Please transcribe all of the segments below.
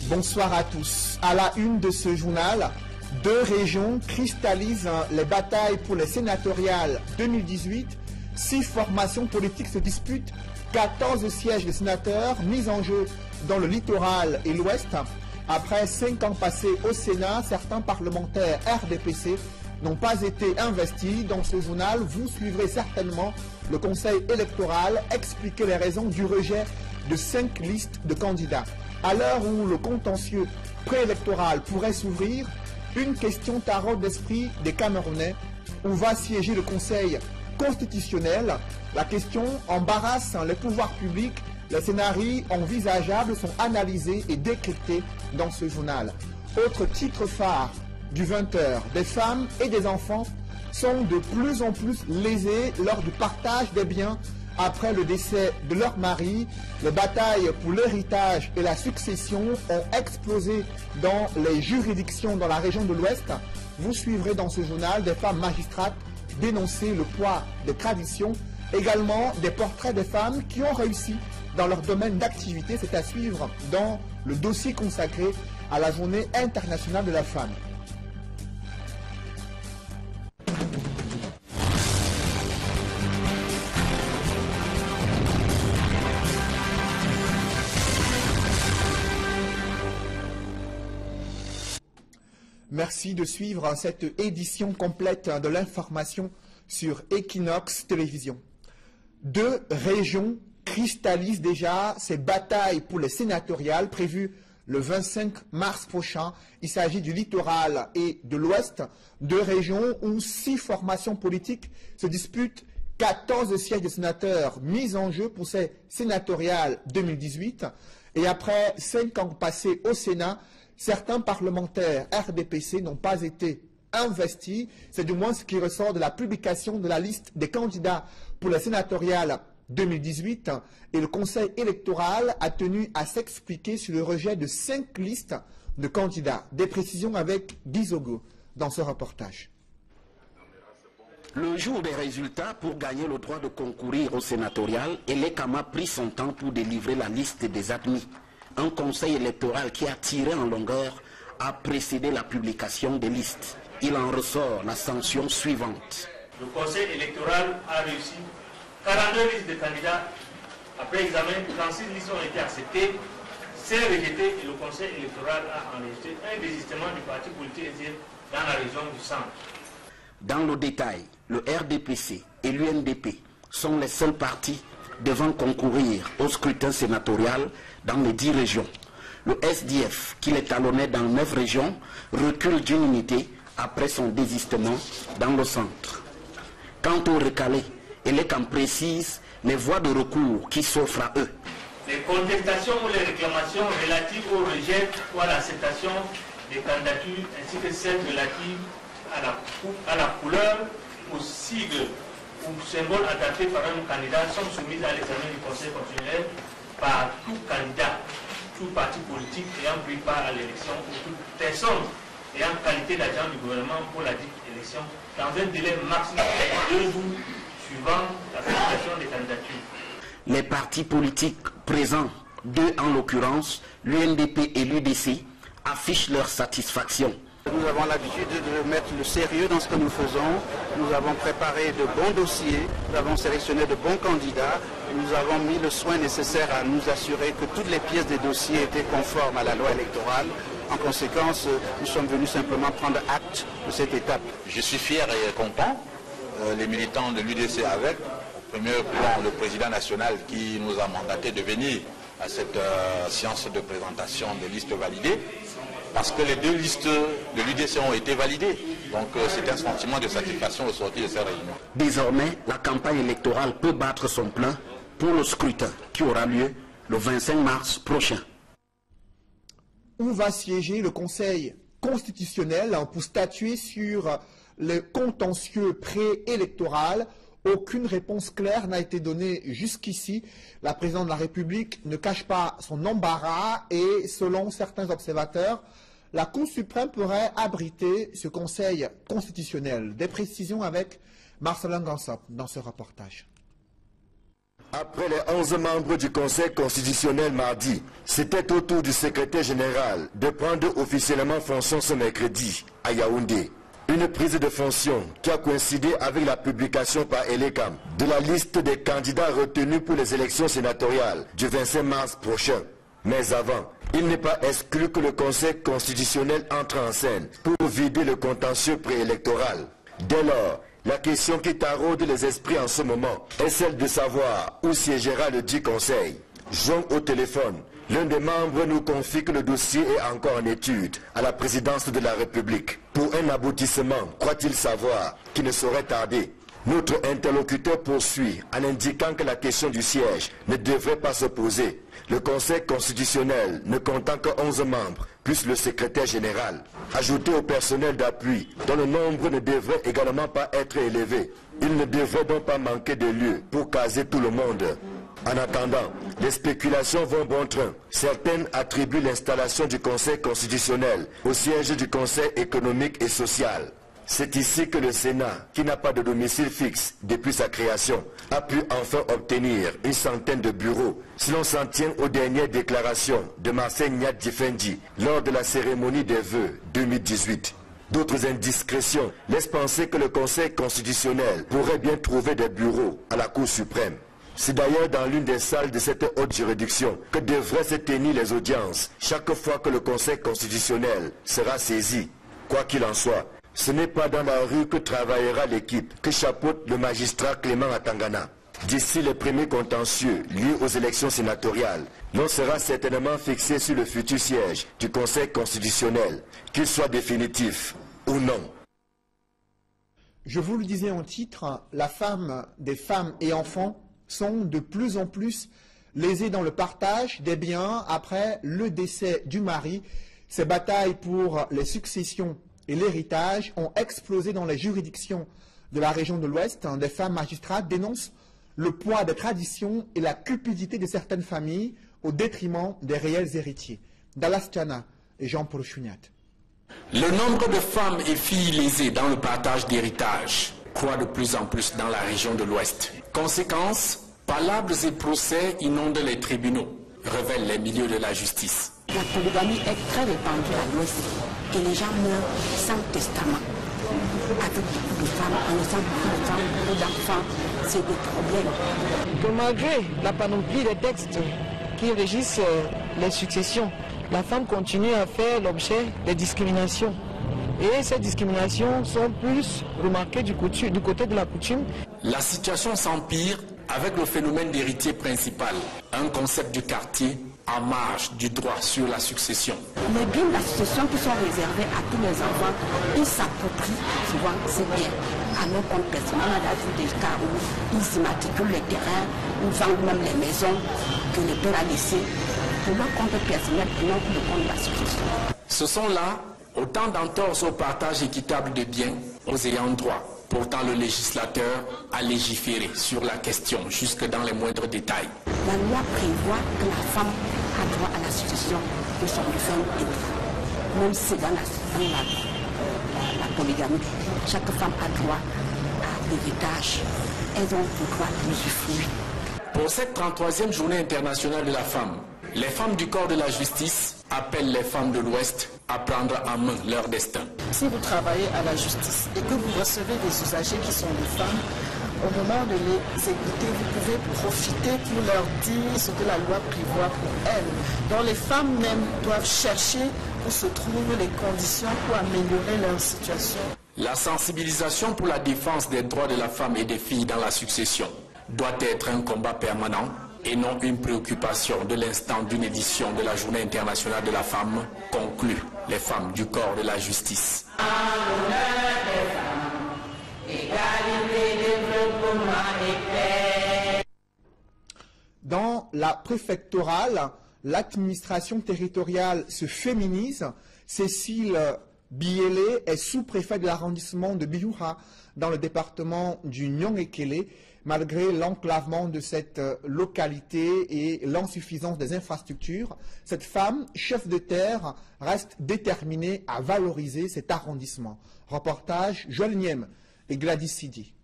Bonsoir à tous. À la une de ce journal, 2 régions cristallisent les batailles pour les sénatoriales 2018. 6 formations politiques se disputent. 14 sièges de sénateurs mis en jeu dans le littoral et l'Ouest. Après 5 ans passés au Sénat, certains parlementaires RDPC n'ont pas été investis. Dans ce journal, vous suivrez certainement le Conseil électoral expliquer les raisons du rejet de 5 listes de candidats. À l'heure où le contentieux préélectoral pourrait s'ouvrir, une question taraude d'esprit des Camerounais. Où va siéger le Conseil constitutionnel? La question embarrasse les pouvoirs publics. Les scénarios envisageables sont analysés et décryptés dans ce journal. Autre titre phare du 20h, des femmes et des enfants sont de plus en plus lésés lors du partage des biens après le décès de leur mari. Les batailles pour l'héritage et la succession ont explosé dans les juridictions dans la région de l'Ouest. Vous suivrez dans ce journal des femmes magistrates dénoncer le poids des traditions, également des portraits des femmes qui ont réussi dans leur domaine d'activité. C'est à suivre dans le dossier consacré à la Journée internationale de la femme. Merci de suivre cette édition complète de l'information sur Equinox Télévision. 2 régions cristallisent déjà ces batailles pour les sénatoriales prévues le 25 mars prochain. Il s'agit du littoral et de l'Ouest, 2 régions où 6 formations politiques se disputent. 14 sièges de sénateurs mis en jeu pour ces sénatoriales 2018. Et après 5 ans passés au Sénat, certains parlementaires RDPC n'ont pas été investis. C'est du moins ce qui ressort de la publication de la liste des candidats pour les sénatoriales 2018. Et le Conseil électoral a tenu à s'expliquer sur le rejet de 5 listes de candidats. Des précisions avec Guy Zogo dans ce reportage. Le jour des résultats, pour gagner le droit de concourir au sénatorial, Elekama a pris son temps pour délivrer la liste des admis. Un conseil électoral qui a tiré en longueur a précédé la publication des listes. Il en ressort la sanction suivante. Le conseil électoral a réussi 42 listes de candidats. Après examen, 36 listes ont été acceptées, 5 rejetées et le conseil électoral a enregistré un désistement du parti politique dans la région du centre. Dans le détail, le RDPC et l'UNDP sont les seuls partis devant concourir au scrutin sénatorial dans les 10 régions. Le SDF, qui les talonnait dans 9 régions, recule d'une unité après son désistement dans le centre. Quant aux recalés, Elekam précise les voies de recours qui s'offrent à eux. Les contestations ou les réclamations relatives au rejet ou à l'acceptation des candidatures ainsi que celles relatives à la couleur, aux sigles ou symboles adaptés par un candidat sont soumises à l'examen du Conseil constitutionnel par tout candidat, tout parti politique ayant pris part à l'élection ou toute personne ayant qualité d'agent du gouvernement pour la dite élection dans un délai maximum de 2 jours suivant la présentation des candidatures. Les partis politiques présents, 2 en l'occurrence, l'UNDP et l'UDC, affichent leur satisfaction. Nous avons l'habitude de mettre le sérieux dans ce que nous faisons. Nous avons préparé de bons dossiers, nous avons sélectionné de bons candidats, nous avons mis le soin nécessaire à nous assurer que toutes les pièces des dossiers étaient conformes à la loi électorale. En conséquence, nous sommes venus simplement prendre acte de cette étape. Je suis fier et content, les militants de l'UDC avec, au premier plan le président national qui nous a mandaté de venir à cette séance de présentation des listes validées. Parce que les 2 listes de l'UDC ont été validées. Donc c'est un sentiment de satisfaction au sortir de ces réunions. Désormais, la campagne électorale peut battre son plein pour le scrutin qui aura lieu le 25 mars prochain. Où va siéger le Conseil constitutionnel pour statuer sur le contentieux préélectoral? Aucune réponse claire n'a été donnée jusqu'ici. La présidente de la République ne cache pas son embarras et, selon certains observateurs, la Cour suprême pourrait abriter ce Conseil constitutionnel. Des précisions avec Marcelin Gansop dans ce reportage. Après les 11 membres du Conseil constitutionnel mardi, c'était au tour du secrétaire général de prendre officiellement fonction ce mercredi à Yaoundé. Une prise de fonction qui a coïncidé avec la publication par Elecam de la liste des candidats retenus pour les élections sénatoriales du 25 mars prochain. Mais avant, il n'est pas exclu que le Conseil constitutionnel entre en scène pour vider le contentieux préélectoral. Dès lors, la question qui taraude les esprits en ce moment est celle de savoir où siégera le dit Conseil. Joint au téléphone, l'un des membres nous confie que le dossier est encore en étude à la présidence de la République. Pour un aboutissement, croit-il savoir, qui ne saurait tarder. Notre interlocuteur poursuit en indiquant que la question du siège ne devrait pas se poser. Le Conseil constitutionnel, ne comptant que 11 membres, plus le secrétaire général, ajouté au personnel d'appui, dont le nombre ne devrait également pas être élevé. Il ne devrait donc pas manquer de lieu pour caser tout le monde. En attendant, les spéculations vont bon train. Certaines attribuent l'installation du Conseil constitutionnel au siège du Conseil économique et social. C'est ici que le Sénat, qui n'a pas de domicile fixe depuis sa création, a pu enfin obtenir une centaine de bureaux, si l'on s'en tient aux dernières déclarations de Marcel Nyat-Difendi lors de la cérémonie des vœux 2018. D'autres indiscrétions laissent penser que le Conseil constitutionnel pourrait bien trouver des bureaux à la Cour suprême. C'est d'ailleurs dans l'une des salles de cette haute juridiction que devraient se tenir les audiences chaque fois que le Conseil constitutionnel sera saisi. Quoi qu'il en soit, ce n'est pas dans la rue que travaillera l'équipe que chapeaute le magistrat Clément Atangana. D'ici les premiers contentieux liés aux élections sénatoriales, l'on sera certainement fixé sur le futur siège du Conseil constitutionnel, qu'il soit définitif ou non. Je vous le disais en titre, la femme, des femmes et enfants sont de plus en plus lésés dans le partage des biens après le décès du mari. Ces batailles pour les successions et l'héritage ont explosé dans les juridictions de la région de l'Ouest. Des femmes magistrates dénoncent le poids des traditions et la cupidité de certaines familles au détriment des réels héritiers. Dallas Tchana et Jean-Paul Chouniat. Le nombre de femmes et filles lésées dans le partage d'héritage croît de plus en plus dans la région de l'Ouest. Conséquence, palables et procès inondent les tribunaux, révèlent les milieux de la justice. La polygamie est très répandue à l'Ouest et les gens meurent sans testament. Avec beaucoup de femmes, en laissant beaucoup de femmes, beaucoup d'enfants, c'est des problèmes. Que malgré la panoplie des textes qui régissent les successions, la femme continue à faire l'objet des discriminations. Et ces discriminations sont plus remarquées du côté de la coutume. La situation s'empire avec le phénomène d'héritier principal, un concept du quartier en marge du droit sur la succession. Les biens de la succession qui sont réservés à tous les enfants, ils s'approprient souvent ces biens. À nos comptes personnels, on a vu des cas où ils immatriculent les terrains, ou vendent même les maisons que le père a laissées pour leur compte personnel et non pour le compte de la succession. Ce sont là autant d'entorses au partage équitable de biens aux ayants droit. Pourtant, le législateur a légiféré sur la question jusque dans les moindres détails. La loi prévoit que la femme a droit à la succession de son défunt époux. Même si c'est dans la polygamie, chaque femme a droit à l'héritage. Elles ont le droit d'usufruire. Pour cette 33e journée internationale de la femme, les femmes du corps de la justice appellent les femmes de l'Ouest à prendre en main leur destin. Si vous travaillez à la justice et que vous recevez des usagers qui sont des femmes, au moment de les écouter, vous pouvez profiter pour leur dire ce que la loi prévoit pour elles. Donc les femmes même doivent chercher où se trouvent les conditions pour améliorer leur situation. La sensibilisation pour la défense des droits de la femme et des filles dans la succession doit être un combat permanent et non une préoccupation de l'instant d'une édition de la Journée internationale de la femme, conclut les femmes du corps de la justice. Dans la préfectorale, l'administration territoriale se féminise. Cécile Biélé est sous-préfet de l'arrondissement de Biouha dans le département du Nyong-Ekele. Malgré l'enclavement de cette localité et l'insuffisance des infrastructures, cette femme, chef de terre, reste déterminée à valoriser cet arrondissement. Reportage Joël Niem et Gladys Sidi.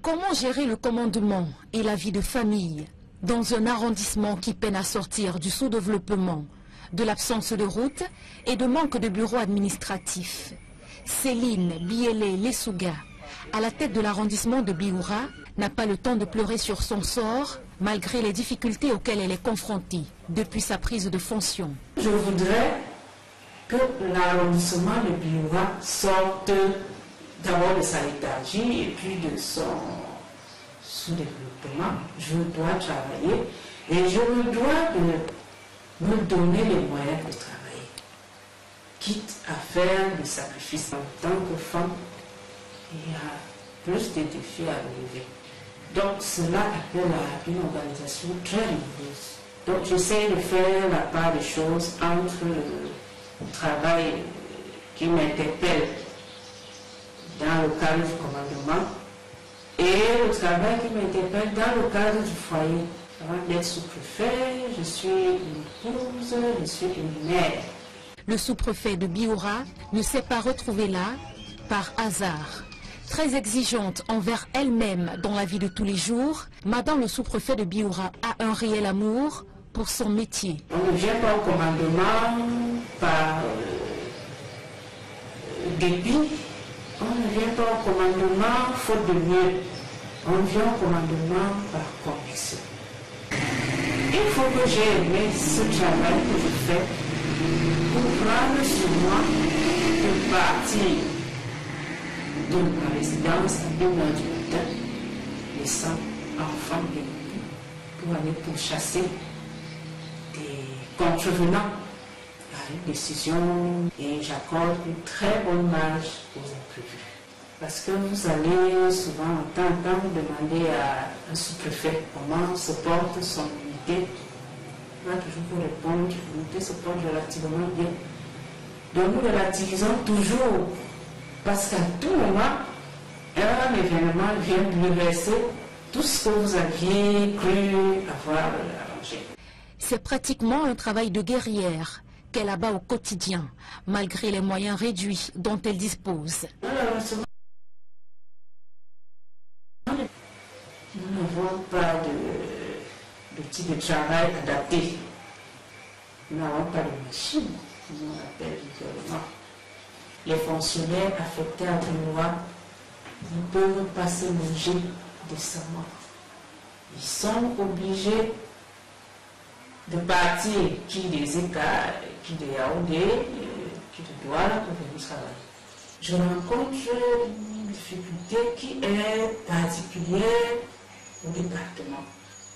Comment gérer le commandement et la vie de famille dans un arrondissement qui peine à sortir du sous-développement, de l'absence de route et de manque de bureaux administratifs? Céline Biélé-Lesouga, à la tête de l'arrondissement de Bioura, n'a pas le temps de pleurer sur son sort, malgré les difficultés auxquelles elle est confrontée depuis sa prise de fonction. Je voudrais que l'arrondissement de Bioura sorte d'abord de sa léthargie et puis de son sous-développement. Je dois travailler et je me dois de me donner les moyens de travailler, quitte à faire des sacrifices. En tant que femme, il y a plus de défis à relever. Donc cela appelle à une organisation très rigoureuse. Donc j'essaie de faire la part des choses entre le travail qui m'interpelle dans le cadre du commandement et le travail qui m'interpelle dans le cadre du foyer. Avant d'être sous-préfet, je suis une épouse, je suis une mère. Le sous-préfet de Bioura ne s'est pas retrouvé là par hasard. Très exigeante envers elle-même dans la vie de tous les jours, Madame le sous-préfet de Bioura a un réel amour pour son métier. On ne vient pas au commandement par dépit, on ne vient pas au commandement faute de mieux, on vient au commandement par conviction. Il faut que j'ai aimé ce travail que je fais pour prendre sur moi de partir de ma résidence à 1h du matin, laissant enfants et époux pour aller pourchasser des contrevenants à une décision, et j'accorde une très bonne marge aux imprévus. Parce que vous allez souvent entendre demander à un sous-préfet comment se porte son unité. Il va toujours vous répondre, l'unité se porte relativement bien. Donc nous relativisons toujours, parce qu'à tout moment, un événement vient bouleverser tout ce que vous aviez cru avoir arrangé. C'est pratiquement un travail de guerrière qu'elle abat au quotidien, malgré les moyens réduits dont elle dispose. Nous n'avons pas d'outils de travail adaptés. Nous n'avons pas de machines, nous on appelle visuellement. Les fonctionnaires affectés à Bioura ne peuvent pas se loger décemment. Ils sont obligés de partir, qui des Écarts, qui des Yaoundé, qui de Douala pour venir travailler. Je rencontre une difficulté qui est particulière au département.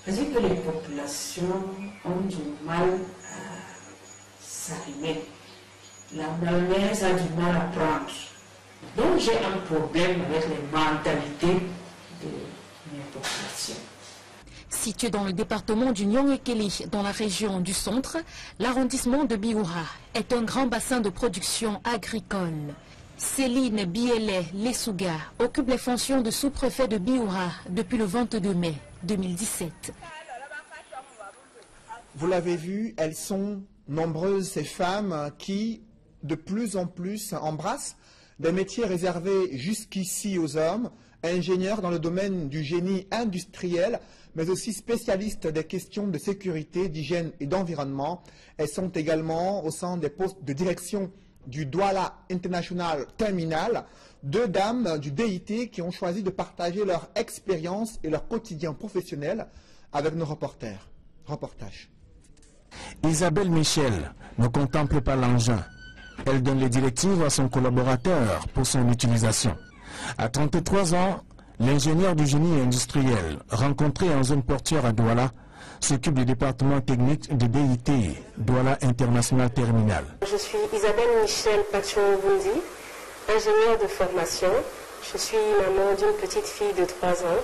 C'est-à-dire que les populations ont du mal à s'arrimer. La malgache a du mal à prendre. Donc j'ai un problème avec les mentalités de mes populations. Situé dans le département du Nyong-Ekeli, dans la région du centre, l'arrondissement de Bioura est un grand bassin de production agricole. Céline Biélé-Lesouga occupe les fonctions de sous-préfet de Bioura depuis le 22 mai 2017. Vous l'avez vu, elles sont nombreuses ces femmes qui, de plus en plus, embrassent des métiers réservés jusqu'ici aux hommes, ingénieurs dans le domaine du génie industriel, mais aussi spécialistes des questions de sécurité, d'hygiène et d'environnement. Elles sont également au sein des postes de direction du Douala International Terminal, deux dames du DIT qui ont choisi de partager leur expérience et leur quotidien professionnel avec nos reporters. Reportage. Isabelle Michel ne contemple pas l'engin. Elle donne les directives à son collaborateur pour son utilisation. À 33 ans, l'ingénieur du génie industriel, rencontré en zone portuaire à Douala, s'occupe du département technique de DIT, Douala International Terminal. Je suis Isabelle Michel Pachon-Vundi, ingénieure de formation. Je suis maman d'une petite fille de 3 ans.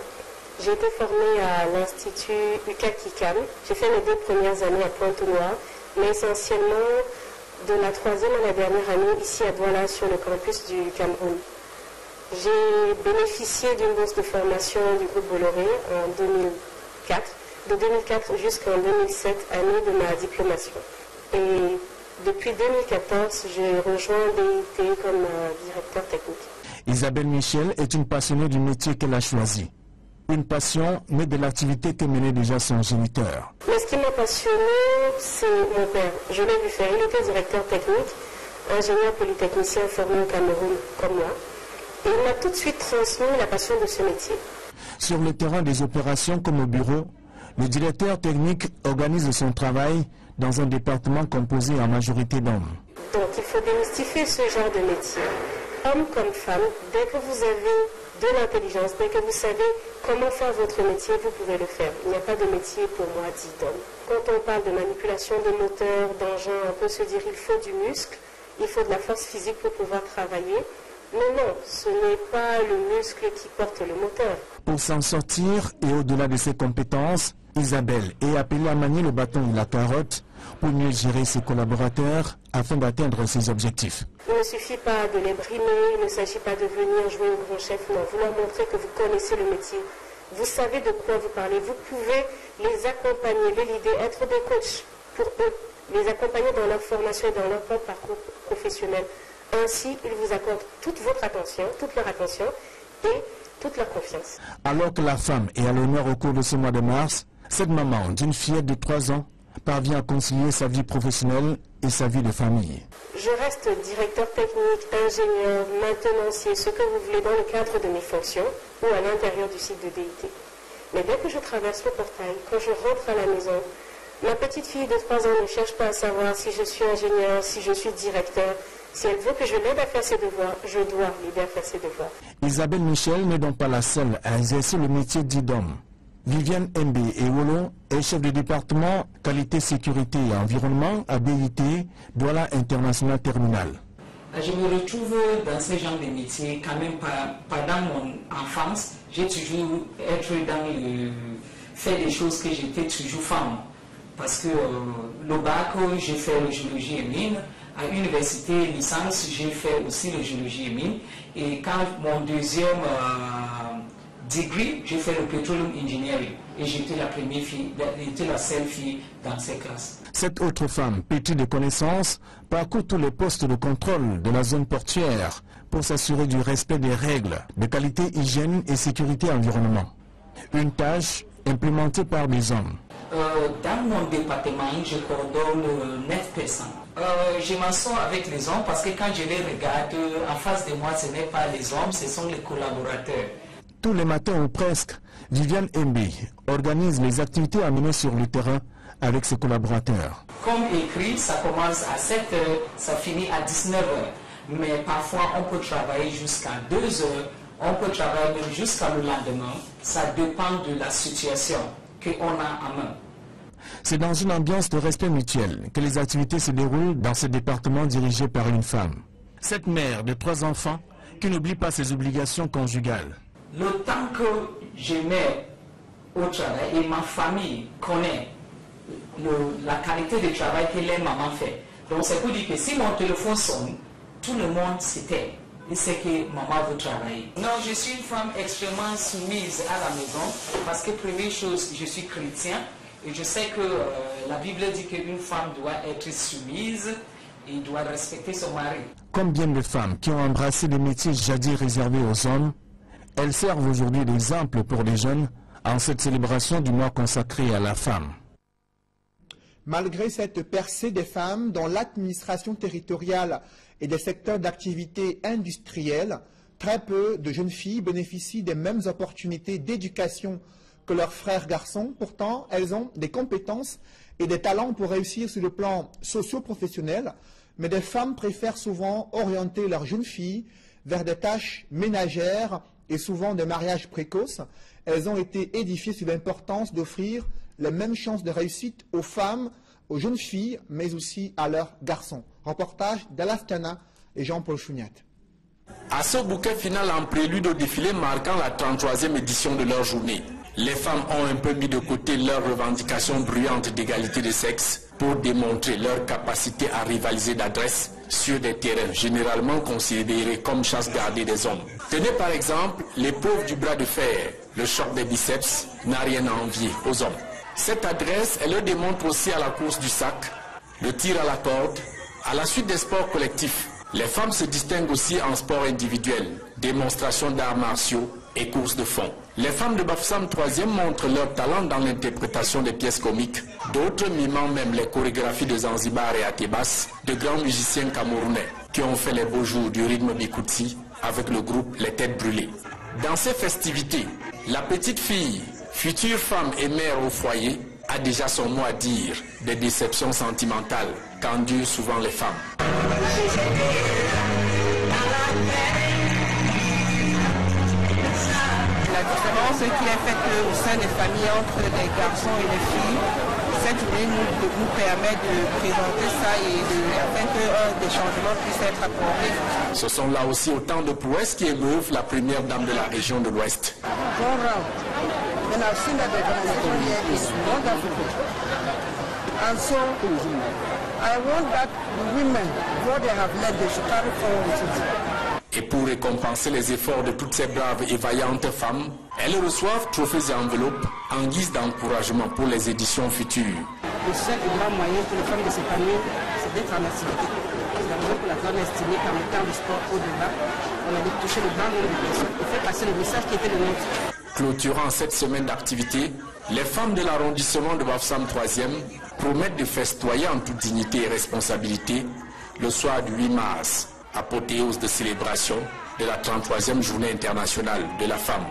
J'ai été formée à l'Institut UCAC-ICAM. J'ai fait mes 2 premières années à Pointe-Noire, mais essentiellement de la 3e à la dernière année ici à Douala sur le campus du Cameroun. J'ai bénéficié d'une bourse de formation du groupe Bolloré en 2004, de 2004 jusqu'en 2007, année de ma diplomation. Et depuis 2014, j'ai rejoint DIT comme directeur technique. Isabelle Michel est une passionnée du métier qu'elle a choisi. Une passion née de l'activité que menait déjà son géniteur. Mais ce qui m'a passionné, c'est mon père. Je l'ai vu faire. Il était directeur technique, ingénieur polytechnicien formé au Cameroun comme moi. Et il m'a tout de suite transmis la passion de ce métier. Sur le terrain des opérations comme au bureau, le directeur technique organise son travail dans un département composé en majorité d'hommes. Donc il faut démystifier ce genre de métier. Homme comme femme, dès que vous avez de l'intelligence, dès que vous savez comment faire votre métier, vous pouvez le faire. Il n'y a pas de métier pour moi dit d'homme. Quand on parle de manipulation de moteur, d'engin, on peut se dire il faut du muscle, il faut de la force physique pour pouvoir travailler. Mais non, ce n'est pas le muscle qui porte le moteur. Pour s'en sortir et au-delà de ses compétences, Isabelle est appelée à manier le bâton et la carotte pour mieux gérer ses collaborateurs afin d'atteindre ses objectifs. Il ne suffit pas de les brimer, il ne s'agit pas de venir jouer au grand chef, non. Vous leur montrez que vous connaissez le métier, vous savez de quoi vous parlez, vous pouvez les accompagner, les leader, être des coachs pour eux, les accompagner dans leur formation et dans leur propre parcours professionnel. Ainsi, ils vous accordent toute votre attention, toute leur attention et toute leur confiance. Alors que la femme est à l'honneur au cours de ce mois de mars, cette maman d'une fillette de 3 ans parvient à concilier sa vie professionnelle et sa vie de famille. Je reste directeur technique, ingénieur, maintenancier, ce que vous voulez dans le cadre de mes fonctions ou à l'intérieur du site de DIT. Mais dès que je traverse le portail, quand je rentre à la maison, ma petite fille de 3 ans ne cherche pas à savoir si je suis ingénieur, si je suis directeur. Si elle veut que je l'aide à faire ses devoirs, je dois l'aider à faire ses devoirs. Isabelle Michel n'est donc pas la seule à exercer le métier dit d'homme. Viviane Mbe Ewolo est chef de département qualité, sécurité et environnement à BIT, Douala International Terminal. Je me retrouve dans ce genre de métier quand même pendant mon enfance. J'ai toujours été dans le fait des choses que j'étais toujours femme. Parce que le bac, j'ai fait le géologie et mine. À l'université licence, j'ai fait aussi le géologie et mine. Et quand mon deuxième degré, j'ai fait le petroleum engineering. Et j'étais la première fille, j'étais la seule fille dans ces classes. Cette autre femme, pétrie de connaissances, parcourt tous les postes de contrôle de la zone portuaire pour s'assurer du respect des règles de qualité, hygiène et sécurité environnement. Une tâche implémentée par des hommes. Dans mon département, je coordonne 9 personnes. Je m'en sors avec les hommes parce que quand je les regarde, en face de moi, ce n'est pas les hommes, ce sont les collaborateurs. Tous les matins ou presque, Viviane Mbe organise les activités à mener sur le terrain avec ses collaborateurs. Comme écrit, ça commence à 7 h, ça finit à 19 h. Mais parfois, on peut travailler jusqu'à 2 h, on peut travailler même jusqu'à le lendemain. Ça dépend de la situation qu'on a en main. C'est dans une ambiance de respect mutuel que les activités se déroulent dans ce département dirigé par une femme. Cette mère de 3 enfants qui n'oublie pas ses obligations conjugales. Le temps que je mets au travail et ma famille connaît la qualité de travail que les mamans font. Donc c'est pour dire que si mon téléphone sonne, tout le monde se tait. Et c'est que maman veut travailler. Non, je suis une femme extrêmement soumise à la maison parce que première chose, je suis chrétien et je sais que la Bible dit qu'une femme doit être soumise et doit respecter son mari. Comme bien de femmes qui ont embrassé des métiers jadis réservés aux hommes, elles servent aujourd'hui d'exemple pour les jeunes en cette célébration du mois consacré à la femme. Malgré cette percée des femmes dans l'administration territoriale et des secteurs d'activité industrielle, très peu de jeunes filles bénéficient des mêmes opportunités d'éducation que leurs frères garçons. Pourtant, elles ont des compétences et des talents pour réussir sur le plan socio-professionnel, mais des femmes préfèrent souvent orienter leurs jeunes filles vers des tâches ménagères et souvent des mariages précoces. Elles ont été édifiées sur l'importance d'offrir les mêmes chances de réussite aux femmes, aux jeunes filles, mais aussi à leurs garçons. Reportage d'Alastana et Jean-Paul Chouniat. À ce bouquet final en prélude au défilé marquant la 33e édition de leur journée, les femmes ont un peu mis de côté leurs revendications bruyantes d'égalité de sexe pour démontrer leur capacité à rivaliser d'adresse sur des terrains généralement considérés comme chasse gardée des hommes. Tenez par exemple l'épreuve du bras de fer, le choc des biceps n'a rien à envier aux hommes. Cette adresse, elle le démontre aussi à la course du sac, le tir à la corde, à la suite des sports collectifs. Les femmes se distinguent aussi en sport individuel, démonstration d'arts martiaux et courses de fond. Les femmes de Bafoussam 3e montrent leur talent dans l'interprétation des pièces comiques. D'autres mimant même les chorégraphies de Zanzibar et Atébas, de grands musiciens camerounais qui ont fait les beaux jours du rythme Bikouti avec le groupe Les Têtes Brûlées. Dans ces festivités, la petite fille, future femme et mère au foyer, a déjà son mot à dire des déceptions sentimentales qu'endurent souvent les femmes. La différence qui est faite au sein des familles entre les garçons et les filles, cette journée nous permet de présenter ça afin que des changements puissent être apportés. Ce sont là aussi autant de prouesses qui émeuvent la première dame de la région de l'Ouest. And I've seen that the organization here is wonderful. And so I want that women, what they have led, they should carry forward with it. Et pour récompenser les efforts de toutes ces braves et vaillantes femmes, elles reçoivent trophées et enveloppes en guise d'encouragement pour les éditions futures. Le seul et grand moyen pour les femmes de s'épanouir, c'est d'être en activité. C'est la raison pour laquelle on a estimé qu'en mettant le sport au-delà, on allait toucher le grand nombre de personnes et faire passer le message qui était le nôtre. Clôturant cette semaine d'activité, les femmes de l'arrondissement de Bafoussam 3e promettent de festoyer en toute dignité et responsabilité le soir du 8 mars, apothéose de célébration de la 33e journée internationale de la femme.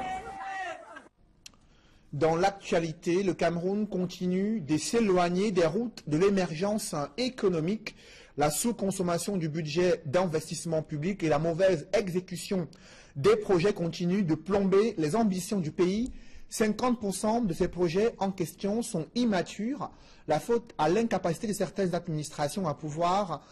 Dans l'actualité, le Cameroun continue de s'éloigner des routes de l'émergence économique. La sous-consommation du budget d'investissement public et la mauvaise exécution des projets continuent de plomber les ambitions du pays. 50% de ces projets en question sont immatures. La faute à l'incapacité de certaines administrations à pouvoir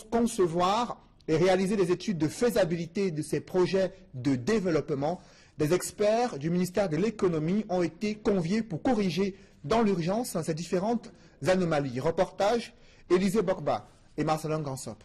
concevoir et réaliser des études de faisabilité de ces projets de développement. Des experts du ministère de l'économie ont été conviés pour corriger dans l'urgence ces différentes anomalies. Reportage, Élisée Bokba et Marcelin Gansop.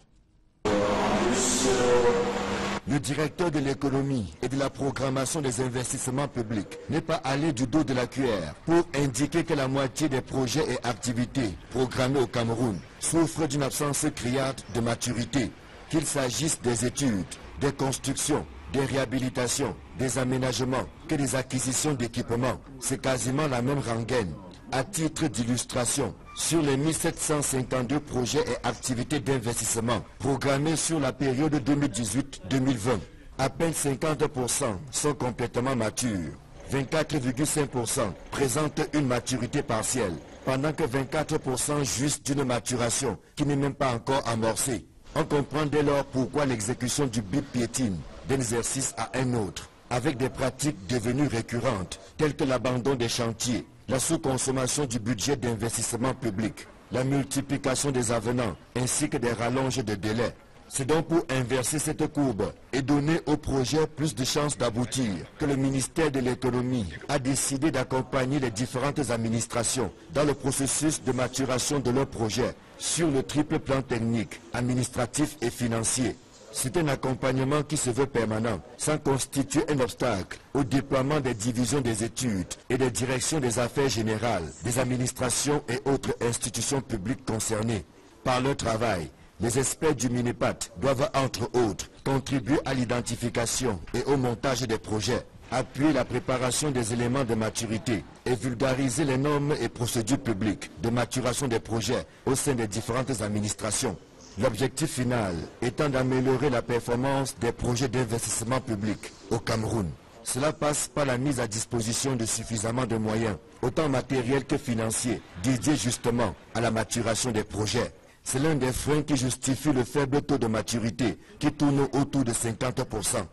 Le directeur de l'économie et de la programmation des investissements publics n'est pas allé du dos de la cuillère pour indiquer que la moitié des projets et activités programmés au Cameroun souffrent d'une absence criante de maturité, qu'il s'agisse des études, des constructions, des réhabilitations, des aménagements, que des acquisitions d'équipements. C'est quasiment la même rengaine. À titre d'illustration, sur les 1752 projets et activités d'investissement programmés sur la période 2018-2020, à peine 50% sont complètement matures. 24,5% présentent une maturité partielle, pendant que 24% jouissent d'une maturation qui n'est même pas encore amorcée. On comprend dès lors pourquoi l'exécution du BIP piétine d'un exercice à un autre, avec des pratiques devenues récurrentes, telles que l'abandon des chantiers, la sous-consommation du budget d'investissement public, la multiplication des avenants, ainsi que des rallonges de délais. C'est donc pour inverser cette courbe et donner au projet plus de chances d'aboutir que le ministère de l'économie a décidé d'accompagner les différentes administrations dans le processus de maturation de leurs projets sur le triple plan technique, administratif et financier. C'est un accompagnement qui se veut permanent, sans constituer un obstacle au déploiement des divisions des études et des directions des affaires générales, des administrations et autres institutions publiques concernées. Par leur travail, les experts du MINEPAT doivent, entre autres, contribuer à l'identification et au montage des projets, appuyer la préparation des éléments de maturité et vulgariser les normes et procédures publiques de maturation des projets au sein des différentes administrations. L'objectif final étant d'améliorer la performance des projets d'investissement public au Cameroun. Cela passe par la mise à disposition de suffisamment de moyens, autant matériels que financiers, dédiés justement à la maturation des projets. C'est l'un des freins qui justifie le faible taux de maturité, qui tourne autour de 50%.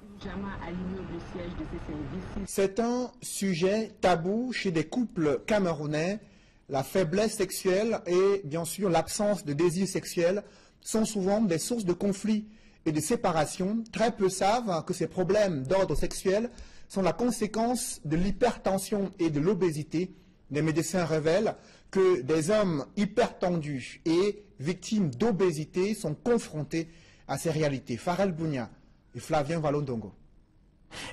C'est un sujet tabou chez des couples camerounais. La faiblesse sexuelle et bien sûr l'absence de désir sexuel sont souvent des sources de conflits et de séparation. Très peu savent que ces problèmes d'ordre sexuel sont la conséquence de l'hypertension et de l'obésité. Les médecins révèlent que des hommes hypertendus et victimes d'obésité sont confrontés à ces réalités. Farel Bounia et Flavien Valondongo.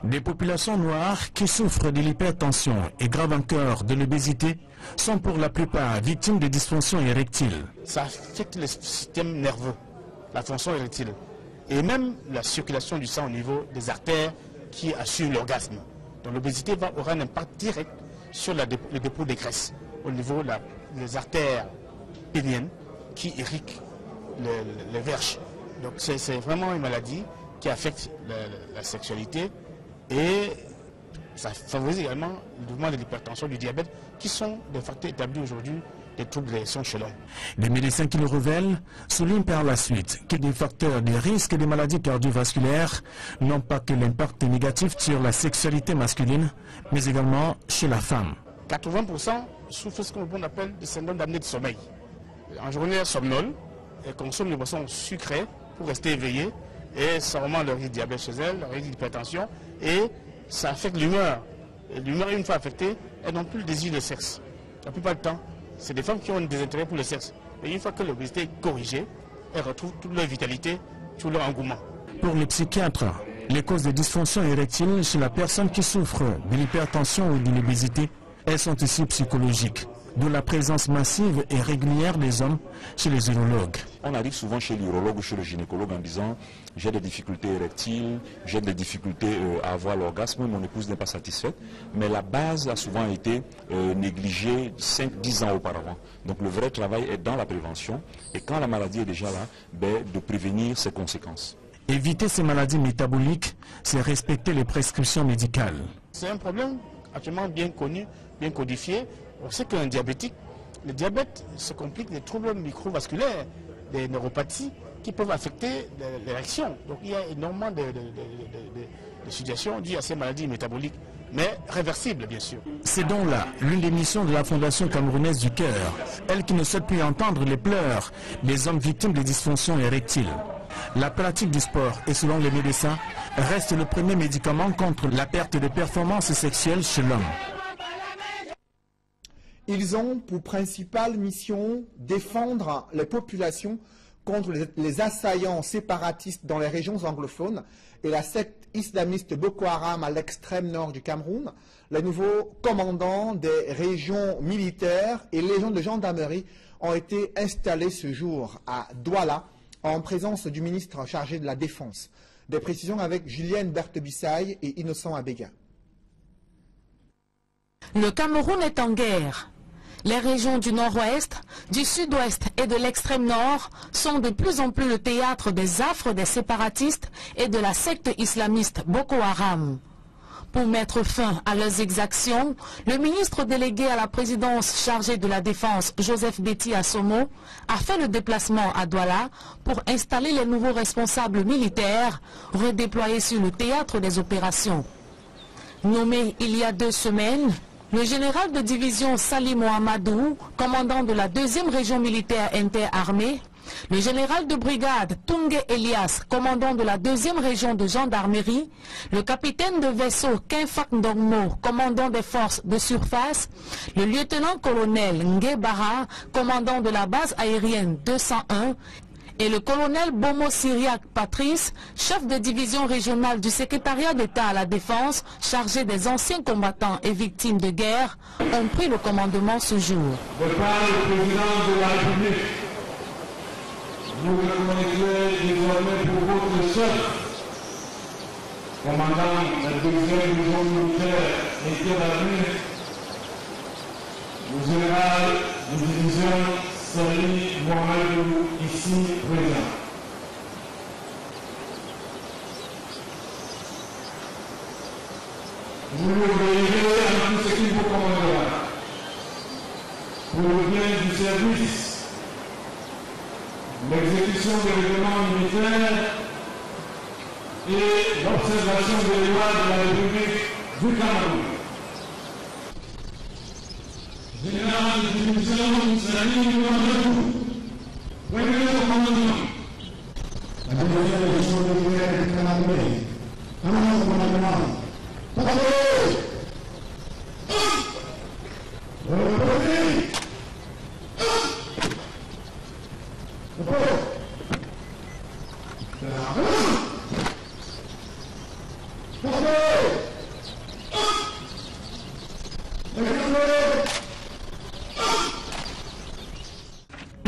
Des populations noires qui souffrent de l'hypertension et grave en cœur de l'obésité sont pour la plupart victimes de dysfonctions érectiles. Ça affecte le système nerveux, la fonction érectile et même la circulation du sang au niveau des artères qui assurent l'orgasme. Donc l'obésité aura un impact direct sur le dépôt des graisses au niveau des artères péniennes qui irriguent les verges. Donc c'est vraiment une maladie qui affecte la sexualité et ça favorise également le développement de l'hypertension, du diabète, qui sont des facteurs établis aujourd'hui des troubles d'érection chez l'homme. Les médecins qui le révèlent soulignent par la suite que des facteurs de risque des maladies cardiovasculaires n'ont pas que l'impact négatif sur la sexualité masculine, mais également chez la femme. 80% souffrent de ce qu'on appelle le syndrome d'apnée de sommeil. En journée, elles somnolent et consomment des boissons sucrées pour rester éveillées et ça augmente le risque de diabète chez elles, le risque d'hypertension et ça affecte l'humeur. Et l'humeur, une fois affectée, elles n'ont plus le désir de sexe. La plupart du temps, c'est des femmes qui ont un désintérêt pour le sexe. Et une fois que l'obésité est corrigée, elles retrouvent toute leur vitalité, tout leur engouement. Pour les psychiatres, les causes des dysfonctions érectiles chez la personne qui souffre de l'hypertension ou de l'obésité, elles sont aussi psychologiques, d'où la présence massive et régulière des hommes chez les urologues. On arrive souvent chez l'urologue ou chez le gynécologue en disant « j'ai des difficultés érectiles, j'ai des difficultés à avoir l'orgasme, mon épouse n'est pas satisfaite ». Mais la base a souvent été négligée 5-10 ans auparavant. Donc le vrai travail est dans la prévention et quand la maladie est déjà là, de prévenir ses conséquences. Éviter ces maladies métaboliques, c'est respecter les prescriptions médicales. C'est un problème actuellement bien connu, bien codifié. On sait qu'un diabétique, le diabète se complique des troubles microvasculaires, des neuropathies qui peuvent affecter l'érection. Donc il y a énormément de situations dues à ces maladies métaboliques, mais réversibles bien sûr. C'est donc là l'une des missions de la Fondation camerounaise du cœur, elle qui ne souhaite plus entendre les pleurs des hommes victimes de dysfonctions érectiles. La pratique du sport, et selon les médecins, reste le premier médicament contre la perte de performance sexuelle chez l'homme. Ils ont pour principale mission défendre les populations contre les assaillants séparatistes dans les régions anglophones et la secte islamiste Boko Haram à l'extrême nord du Cameroun. Les nouveaux commandants des régions militaires et légions de gendarmerie ont été installés ce jour à Douala en présence du ministre chargé de la Défense. Des précisions avec Julienne Berthe-Bissaye et Innocent Abega. Le Cameroun est en guerre. Les régions du nord-ouest, du sud-ouest et de l'extrême nord sont de plus en plus le théâtre des affres des séparatistes et de la secte islamiste Boko Haram. Pour mettre fin à leurs exactions, le ministre délégué à la présidence chargé de la Défense, Joseph Betty Assomo, a fait le déplacement à Douala pour installer les nouveaux responsables militaires redéployés sur le théâtre des opérations. Nommé il y a 2 semaines, le général de division Salim Mohamedou, commandant de la 2e région militaire interarmée, le général de brigade Tungé Elias, commandant de la 2e région de gendarmerie, le capitaine de vaisseau Kenfak Ndongmo, commandant des forces de surface, le lieutenant-colonel Nge Bara, commandant de la base aérienne 201, et le colonel Bomo Syriac Patrice, chef de division régionale du secrétariat d'État à la Défense, chargé des anciens combattants et victimes de guerre, ont pris le commandement ce jour. De par le président de la République, vous reconnaissez désormais pour votre chef, commandant la 2e région militaire interarmée, le général de division Salim Mohamedou, ici présent. Vous obéirez à tout ce qui vous commandera pour le bien du service, l'exécution des règlements militaires et l'observation des lois de la République du Cameroun. Général de division Salim Mohamedou, premier commandement. La deuxième région militaire du Cameroun, un commandement.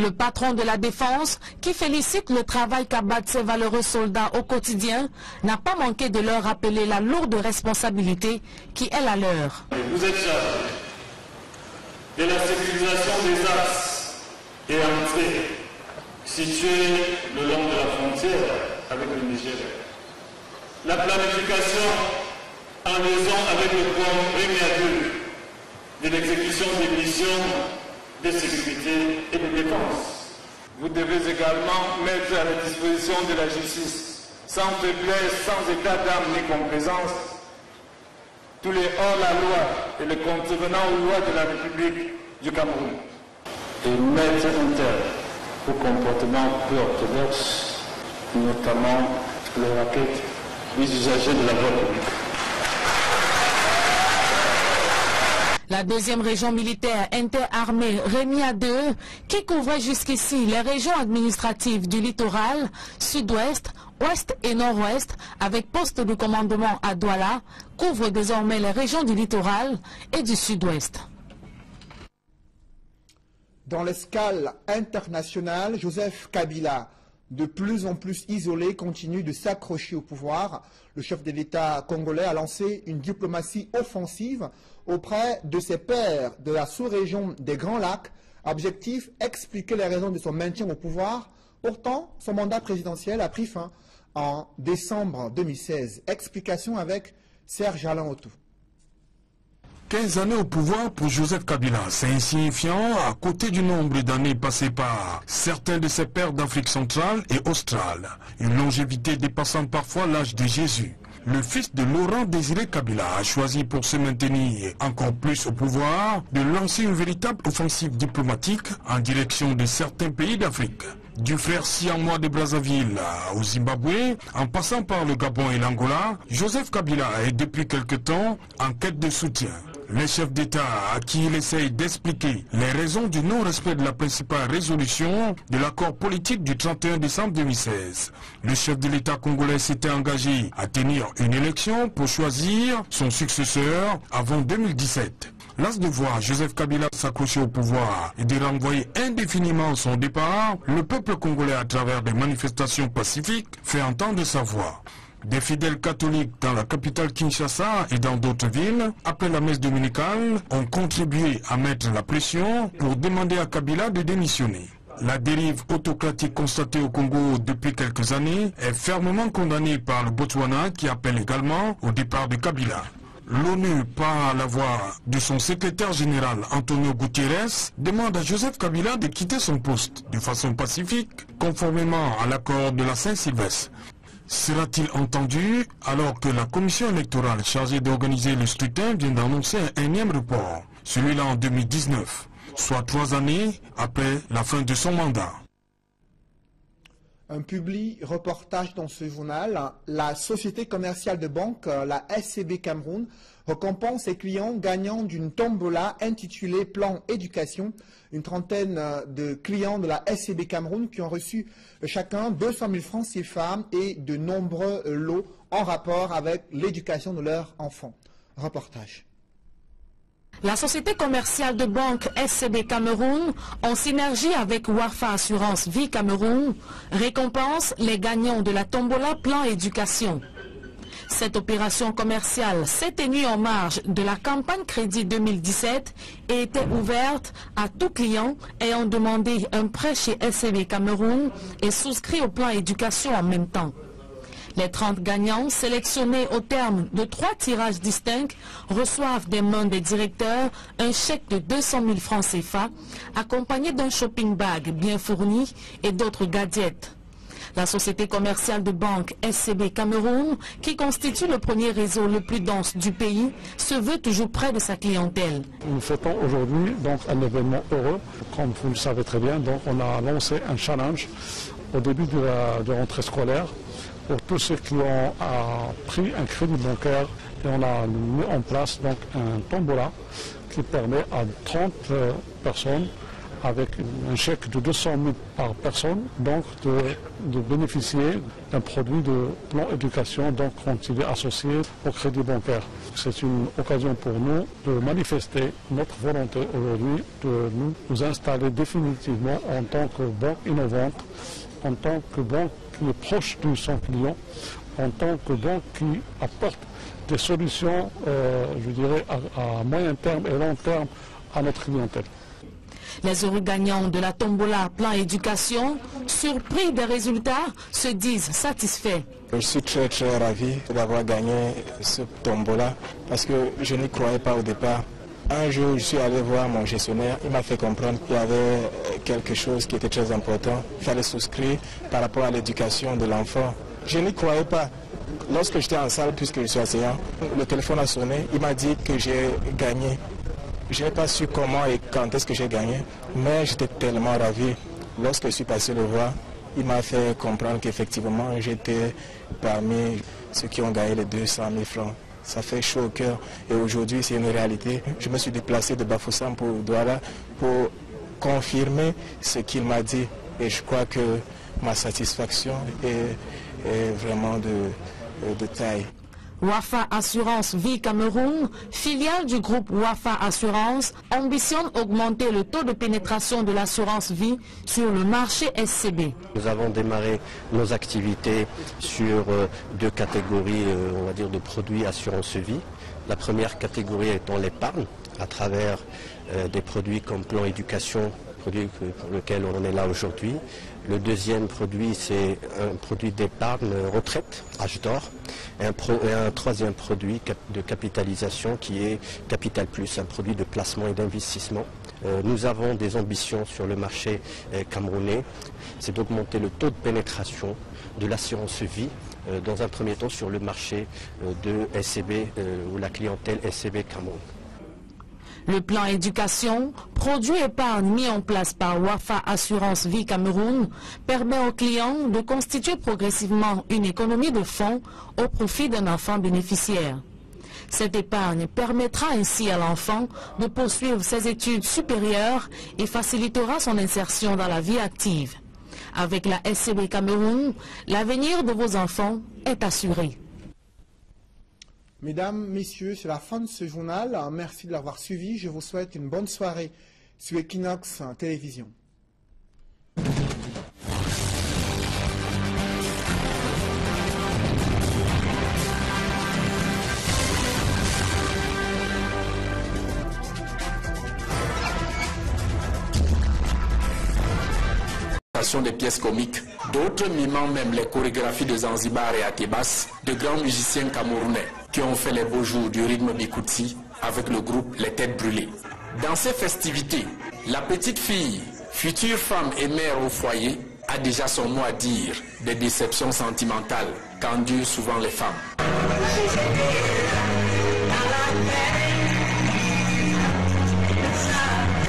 Le patron de la défense, qui félicite le travail qu'abattent ces valeureux soldats au quotidien, n'a pas manqué de leur rappeler la lourde responsabilité qui est la leur. Vous êtes chargés de la sécurisation des axes et entrées situés le long de la frontière avec le Nigeria. La planification en liaison avec le corps réunion de l'exécution des missions de sécurité et de défense. Vous devez également mettre à la disposition de la justice, sans faiblesse, sans état d'âme ni complaisance, tous les hors-la-loi et les contrevenants aux lois de la République du Cameroun. Et mettre un terme aux comportements peu orthodoxes, notamment le racket des usagers de la voie publique. La deuxième région militaire interarmée Rémia 2, qui couvrait jusqu'ici les régions administratives du littoral, sud-ouest, ouest et nord-ouest, avec poste de commandement à Douala, couvre désormais les régions du littoral et du sud-ouest. Dans l'escale internationale, Joseph Kabila, de plus en plus isolé, continue de s'accrocher au pouvoir. Le chef de l'État congolais a lancé une diplomatie offensive auprès de ses pairs de la sous-région des Grands Lacs. Objectif, expliquer les raisons de son maintien au pouvoir. Pourtant, son mandat présidentiel a pris fin en décembre 2016. Explication avec Serge Alain Otou. 15 années au pouvoir pour Joseph Kabila, c'est insignifiant à côté du nombre d'années passées par certains de ses pairs d'Afrique centrale et australe. Une longévité dépassant parfois l'âge de Jésus. Le fils de Laurent Désiré Kabila a choisi pour se maintenir encore plus au pouvoir de lancer une véritable offensive diplomatique en direction de certains pays d'Afrique. Du frère siamois de Brazzaville au Zimbabwe, en passant par le Gabon et l'Angola, Joseph Kabila est depuis quelque temps en quête de soutien. Les chefs d'État à qui il essaye d'expliquer les raisons du non-respect de la principale résolution de l'accord politique du 31 décembre 2016. Le chef de l'État congolais s'était engagé à tenir une élection pour choisir son successeur avant 2017. Las de voir Joseph Kabila s'accrocher au pouvoir et de renvoyer indéfiniment son départ, le peuple congolais à travers des manifestations pacifiques fait entendre sa voix. Des fidèles catholiques dans la capitale Kinshasa et dans d'autres villes, après la messe dominicale, ont contribué à mettre la pression pour demander à Kabila de démissionner. La dérive autocratique constatée au Congo depuis quelques années est fermement condamnée par le Botswana qui appelle également au départ de Kabila. L'ONU, par la voix de son secrétaire général Antonio Guterres, demande à Joseph Kabila de quitter son poste de façon pacifique, conformément à l'accord de la Saint-Sylvestre. Sera-t-il entendu alors que la commission électorale chargée d'organiser le scrutin vient d'annoncer un énième report, celui-là en 2019, soit 3 années après la fin de son mandat? Un public reportage dans ce journal. La société commerciale de banque, la SCB Cameroun, récompense ses clients gagnant d'une tombola intitulée Plan Éducation. Une trentaine de clients de la SCB Cameroun qui ont reçu chacun 200 000 francs CFA et de nombreux lots en rapport avec l'éducation de leurs enfants. Reportage. La société commerciale de banque SCB Cameroun, en synergie avec Wafa Assurance Vie Cameroun, récompense les gagnants de la tombola Plan Éducation. Cette opération commerciale s'est tenue en marge de la campagne Crédit 2017 et était ouverte à tout client ayant demandé un prêt chez SCB Cameroun et souscrit au plan éducation en même temps. Les 30 gagnants, sélectionnés au terme de 3 tirages distincts, reçoivent des mains des directeurs un chèque de 200 000 francs CFA, accompagné d'un shopping bag bien fourni et d'autres gadgets. La société commerciale de banque SCB Cameroun, qui constitue le premier réseau le plus dense du pays, se veut toujours près de sa clientèle. Nous fêtons aujourd'hui donc un événement heureux. Comme vous le savez très bien, donc on a lancé un challenge au début de la rentrée scolaire pour tous ceux qui ont pris un crédit bancaire, et on a mis en place donc un tombola qui permet à 30 personnes avec un chèque de 200 000 par personne, donc de bénéficier d'un produit de plan éducation, donc quand il est associé au crédit bancaire. C'est une occasion pour nous de manifester notre volonté aujourd'hui de nous installer définitivement en tant que banque innovante, en tant que banque qui est proche de son client, en tant que banque qui apporte des solutions, je dirais, à moyen terme et long terme à notre clientèle. Les heureux gagnants de la tombola Plan Éducation, surpris des résultats, se disent satisfaits. Je suis très ravi d'avoir gagné ce tombola parce que je n'y croyais pas au départ. Un jour, je suis allé voir mon gestionnaire, il m'a fait comprendre qu'il y avait quelque chose qui était très important. Il fallait souscrire par rapport à l'éducation de l'enfant. Je n'y croyais pas. Lorsque j'étais en salle, puisque je suis enseignant, le téléphone a sonné, il m'a dit que j'ai gagné. Je n'ai pas su comment et quand est-ce que j'ai gagné, mais j'étais tellement ravi. Lorsque je suis passé le voir, il m'a fait comprendre qu'effectivement j'étais parmi ceux qui ont gagné les 200 000 francs. Ça fait chaud au cœur et aujourd'hui c'est une réalité. Je me suis déplacé de Bafoussam pour Douala pour confirmer ce qu'il m'a dit et je crois que ma satisfaction est vraiment de taille. Wafa Assurance Vie Cameroun, filiale du groupe Wafa Assurance, ambitionne augmenter le taux de pénétration de l'assurance vie sur le marché SCB. Nous avons démarré nos activités sur deux catégories, on va dire, de produits assurance vie. La première catégorie étant l'épargne, à travers des produits comme Plan Éducation, produit pour lequel on est là aujourd'hui. Le deuxième produit, c'est un produit d'épargne retraite, âge d'or. Et un troisième produit de capitalisation qui est Capital Plus, un produit de placement et d'investissement. Nous avons des ambitions sur le marché camerounais, c'est d'augmenter le taux de pénétration de l'assurance vie dans un premier temps sur le marché de SCB ou la clientèle SCB Cameroun. Le plan éducation, produit épargne mis en place par Wafa Assurance Vie Cameroun, permet aux clients de constituer progressivement une économie de fonds au profit d'un enfant bénéficiaire. Cette épargne permettra ainsi à l'enfant de poursuivre ses études supérieures et facilitera son insertion dans la vie active. Avec la SCB Cameroun, l'avenir de vos enfants est assuré. Mesdames, Messieurs, c'est la fin de ce journal. Merci de l'avoir suivi. Je vous souhaite une bonne soirée sur Equinox Télévision. Des pièces comiques, d'autres mimant même les chorégraphies de Zanzibar et Atebas, de grands musiciens camerounais qui ont fait les beaux jours du rythme Bikutsi avec le groupe Les Têtes Brûlées. Dans ces festivités, la petite fille, future femme et mère au foyer, a déjà son mot à dire des déceptions sentimentales qu'endurent souvent les femmes.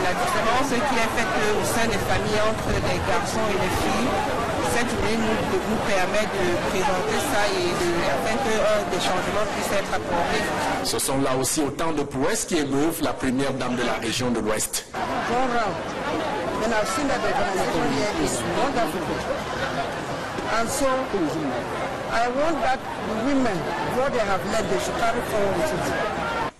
La différence qui est faite au sein des familles entre les garçons et les filles, cette journée nous permet de présenter ça et afin que des changements puissent être apportés. Ce sont là aussi autant de prouesses qui émeuvent la première dame de la région de l'Ouest. And I've seen that the organization here is wonderful. And so I want that the women, what they have led, they should carry forward with it.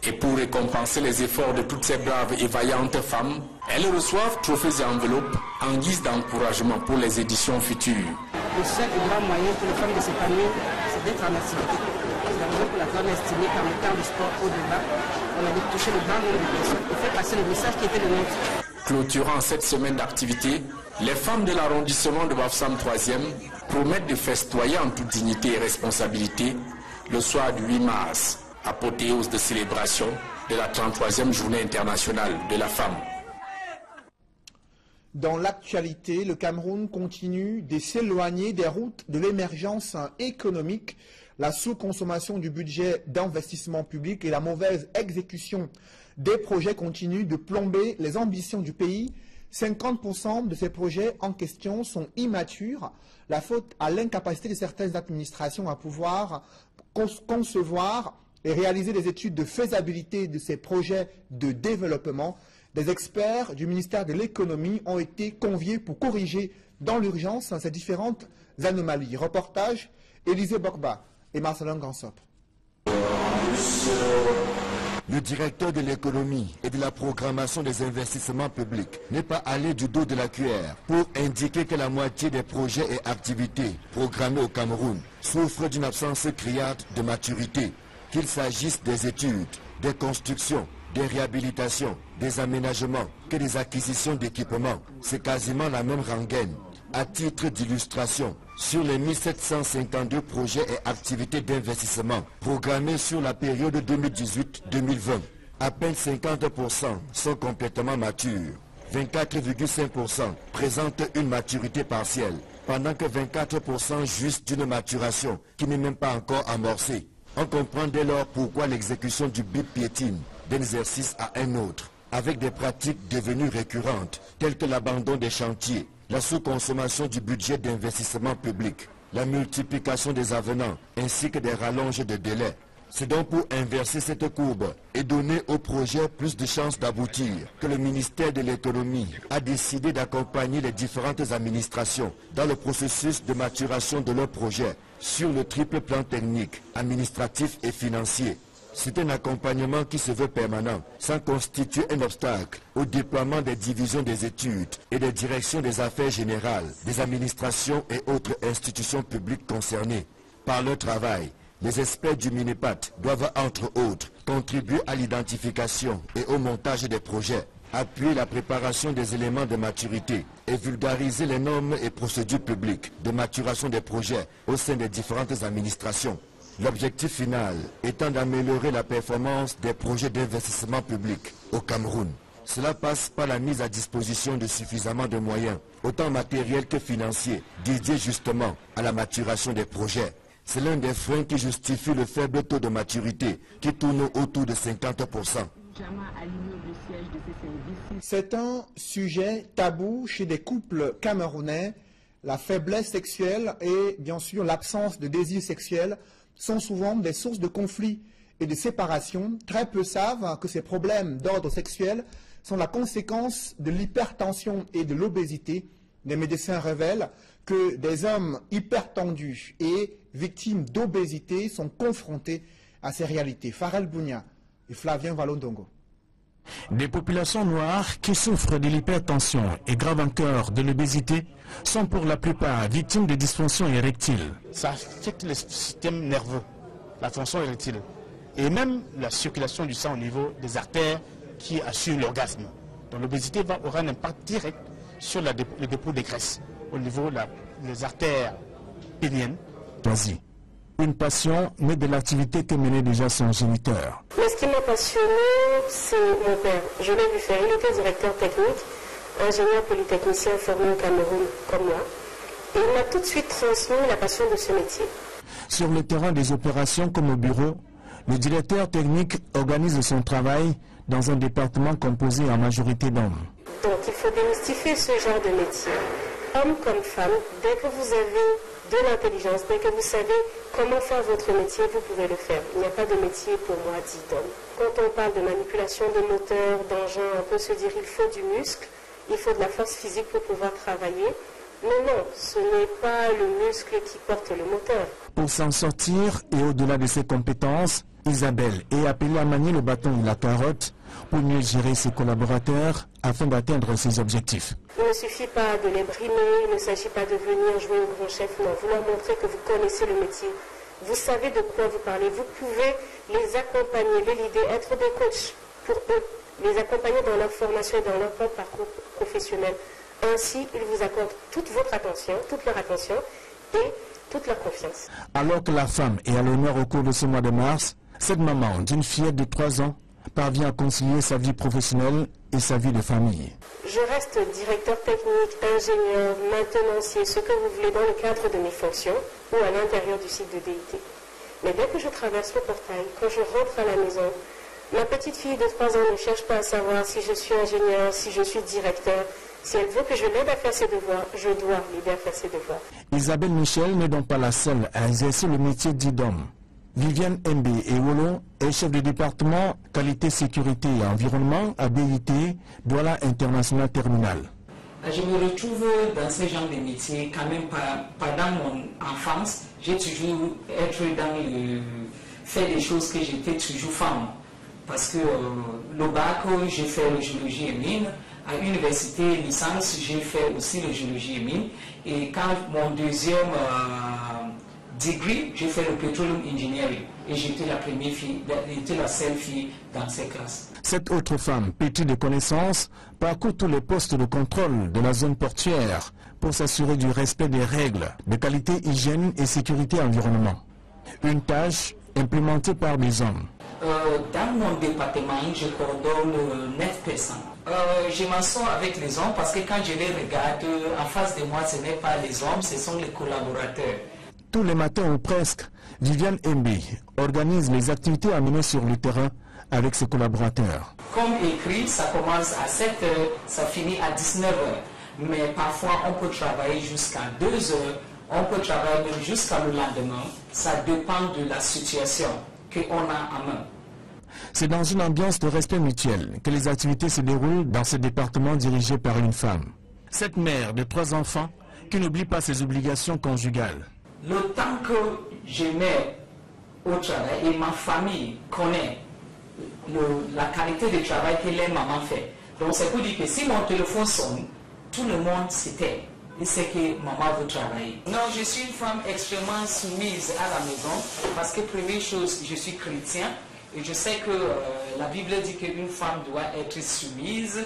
Et pour récompenser les efforts de toutes ces braves et vaillantes femmes, elles reçoivent trophées et enveloppes en guise d'encouragement pour les éditions futures. Le seul grand moyen pour les femmes de s'épanouir, c'est d'être en activité. C'est la raison pour laquelle on a estimé qu'en mettant le sport au-delà, on allait toucher le grand nombre de personnes et faire passer le message qui était le nôtre. Clôturant cette semaine d'activité, les femmes de l'arrondissement de Bafoussam 3e promettent de festoyer en toute dignité et responsabilité le soir du 8 mars, apothéose de célébration de la 33e journée internationale de la femme. Dans l'actualité, le Cameroun continue de s'éloigner des routes de l'émergence économique. La sous-consommation du budget d'investissement public et la mauvaise exécution des projets continuent de plomber les ambitions du pays. 50% de ces projets en question sont immatures. La faute à l'incapacité de certaines administrations à pouvoir concevoir et réaliser des études de faisabilité de ces projets de développement. Des experts du ministère de l'économie ont été conviés pour corriger dans l'urgence ces différentes anomalies. Reportage, Élisée Bokba et Marcelin Gansop. Le directeur de l'économie et de la programmation des investissements publics n'est pas allé du dos de la cuillère pour indiquer que la moitié des projets et activités programmés au Cameroun souffrent d'une absence criante de maturité, qu'il s'agisse des études, des constructions, des réhabilitations, des aménagements, que des acquisitions d'équipements. C'est quasiment la même rengaine. À titre d'illustration, sur les 1752 projets et activités d'investissement programmés sur la période 2018-2020, à peine 50% sont complètement matures. 24,5% présentent une maturité partielle, pendant que 24% jouissent d'une maturation qui n'est même pas encore amorcée. On comprend dès lors pourquoi l'exécution du BIP piétine d'un exercice à un autre, avec des pratiques devenues récurrentes, telles que l'abandon des chantiers, la sous-consommation du budget d'investissement public, la multiplication des avenants, ainsi que des rallonges de délais. C'est donc pour inverser cette courbe et donner au projet plus de chances d'aboutir que le ministère de l'économie a décidé d'accompagner les différentes administrations dans le processus de maturation de leurs projets sur le triple plan technique, administratif et financier. C'est un accompagnement qui se veut permanent, sans constituer un obstacle au déploiement des divisions des études et des directions des affaires générales, des administrations et autres institutions publiques concernées. Par leur travail, les experts du MINEPAT doivent, entre autres, contribuer à l'identification et au montage des projets, appuyer la préparation des éléments de maturité et vulgariser les normes et procédures publiques de maturation des projets au sein des différentes administrations. L'objectif final étant d'améliorer la performance des projets d'investissement public au Cameroun. Cela passe par la mise à disposition de suffisamment de moyens, autant matériels que financiers, dédiés justement à la maturation des projets. C'est l'un des freins qui justifie le faible taux de maturité, qui tourne autour de 50%. C'est un sujet tabou chez des couples camerounais. La faiblesse sexuelle et bien sûr l'absence de désir sexuel sont souvent des sources de conflits et de séparation. Très peu savent que ces problèmes d'ordre sexuel sont la conséquence de l'hypertension et de l'obésité. Les médecins révèlent que des hommes hypertendus et victimes d'obésité sont confrontés à ces réalités. Farel Bounia et Flavien Valondongo. Des populations noires qui souffrent de l'hypertension et grave encore de l'obésité sont pour la plupart victimes de dysfonctions érectiles. Ça affecte le système nerveux, la fonction érectile, et même la circulation du sang au niveau des artères qui assurent l'orgasme. Donc l'obésité aura un impact direct sur le dépôt des graisses au niveau des artères péniennes. Vas-y. Une passion née de l'activité que menait déjà son géniteur. Mais ce qui m'a passionné, c'est mon père. Je l'ai vu faire. Il était directeur technique, ingénieur polytechnicien formé au Cameroun comme moi. Et il m'a tout de suite transmis la passion de ce métier. Sur le terrain des opérations comme au bureau, le directeur technique organise son travail dans un département composé en majorité d'hommes. Donc il faut démystifier ce genre de métier. Homme comme femme, dès que vous avez de l'intelligence, dès que vous savez comment faire votre métier, vous pouvez le faire. Il n'y a pas de métier pour moi dit d'homme. Quand on parle de manipulation de moteur, d'engin, on peut se dire il faut du muscle, il faut de la force physique pour pouvoir travailler. Mais non, ce n'est pas le muscle qui porte le moteur. Pour s'en sortir et au-delà de ses compétences, Isabelle est appelée à manier le bâton et la carotte pour mieux gérer ses collaborateurs afin d'atteindre ses objectifs. Il ne suffit pas de les brimer, il ne s'agit pas de venir jouer au grand chef, non. Vous leur montrez que vous connaissez le métier, vous savez de quoi vous parlez, vous pouvez les accompagner, les guider, être des coachs pour eux, les accompagner dans leur formation et dans leur propre parcours professionnel. Ainsi, ils vous accordent toute votre attention, toute leur attention et toute leur confiance. Alors que la femme est à l'honneur au cours de ce mois de mars, cette maman d'une fillette de 3 ans parvient à concilier sa vie professionnelle et sa vie de famille. Je reste directeur technique, ingénieur, maintenancier, ce que vous voulez dans le cadre de mes fonctions ou à l'intérieur du site de DIT. Mais dès que je traverse le portail, quand je rentre à la maison, ma petite fille de 3 ans ne cherche pas à savoir si je suis ingénieur, si je suis directeur. Si elle veut que je l'aide à faire ses devoirs, je dois l'aider à faire ses devoirs. Isabelle Michel n'est donc pas la seule à exercer le métier dit d'homme. Viviane Mbe Ewolo est chef de département qualité, sécurité et environnement à BIT, Douala International Terminal. Je me retrouve dans ce genre de métier quand même pendant mon enfance. J'ai toujours été dans le fait des choses que j'étais toujours femme. Parce que le bac, j'ai fait le géologie et mine. À l'université licence, j'ai fait aussi le géologie et mine. Et quand mon deuxième degré, j'ai fait le petroleum engineering. Et j'étais la première fille, j'étais la seule fille dans ces classes. Cette autre femme, pétrie de connaissances, parcourt tous les postes de contrôle de la zone portuaire pour s'assurer du respect des règles de qualité, hygiène et sécurité environnement. Une tâche implémentée par des hommes. Dans mon département, je coordonne 9 personnes. Je m'en sors avec les hommes parce que quand je les regarde, en face de moi, ce n'est pas les hommes, ce sont les collaborateurs. Tous les matins ou presque, Viviane Mbe organise les activités à mener sur le terrain avec ses collaborateurs. Comme écrit, ça commence à 7 h, ça finit à 19 h. Mais parfois, on peut travailler jusqu'à 2 h, on peut travailler même jusqu'à le lendemain. Ça dépend de la situation qu'on a en main. C'est dans une ambiance de respect mutuel que les activités se déroulent dans ce département dirigé par une femme. Cette mère de 3 enfants qui n'oublie pas ses obligations conjugales. Le temps que je mets au travail et ma famille connaît la qualité de travail que les mamans font. Donc c'est pour dire que si mon téléphone sonne, tout le monde s'était. Et c'est que maman veut travailler. Non, je suis une femme extrêmement soumise à la maison parce que première chose, je suis chrétien et je sais que la Bible dit qu'une femme doit être soumise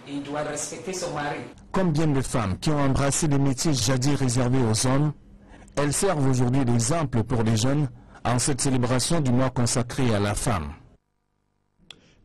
et doit respecter son mari. Combien de femmes qui ont embrassé des métiers jadis réservés aux hommes, elles servent aujourd'hui d'exemple pour les jeunes en cette célébration du mois consacré à la femme.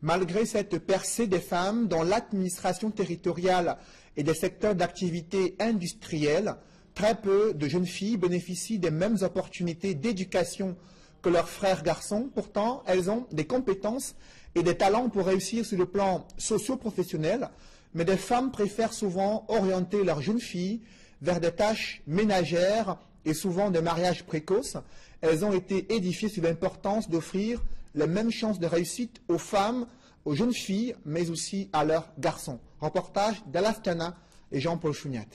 Malgré cette percée des femmes dans l'administration territoriale et des secteurs d'activité industrielle, très peu de jeunes filles bénéficient des mêmes opportunités d'éducation que leurs frères garçons. Pourtant, elles ont des compétences et des talents pour réussir sur le plan socio-professionnel, mais des femmes préfèrent souvent orienter leurs jeunes filles vers des tâches ménagères et souvent des mariages précoces. Elles ont été édifiées sur l'importance d'offrir les mêmes chances de réussite aux femmes, aux jeunes filles, mais aussi à leurs garçons. Reportage d'Alaskana et Jean-Paul Chouniat.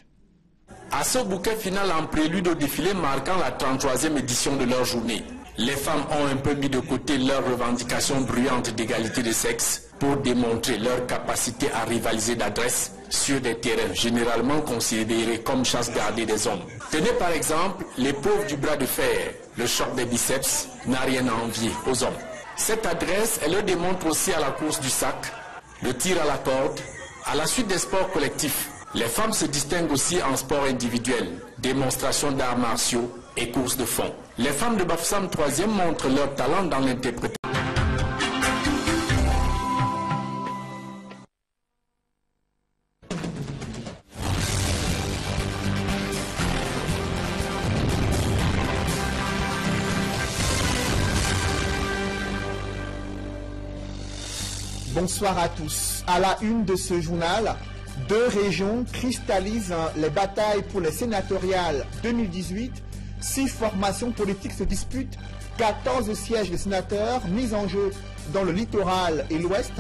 À ce bouquet final en prélude au défilé marquant la 33e édition de leur journée, les femmes ont un peu mis de côté leurs revendications bruyantes d'égalité de sexe pour démontrer leur capacité à rivaliser d'adresse sur des terrains généralement considérés comme chasse gardée des hommes. Tenez par exemple l'épreuve du bras de fer, le choc des biceps n'a rien à envier aux hommes. Cette adresse, elle le démontre aussi à la course du sac, le tir à la corde, à la suite des sports collectifs. Les femmes se distinguent aussi en sport individuel, démonstration d'arts martiaux et courses de fond. Les femmes de Bafoussam 3e montrent leur talent dans l'interprétation. Bonsoir à tous. À la une de ce journal, 2 régions cristallisent les batailles pour les sénatoriales 2018. 6 formations politiques se disputent. 14 sièges de sénateurs mis en jeu dans le littoral et l'Ouest.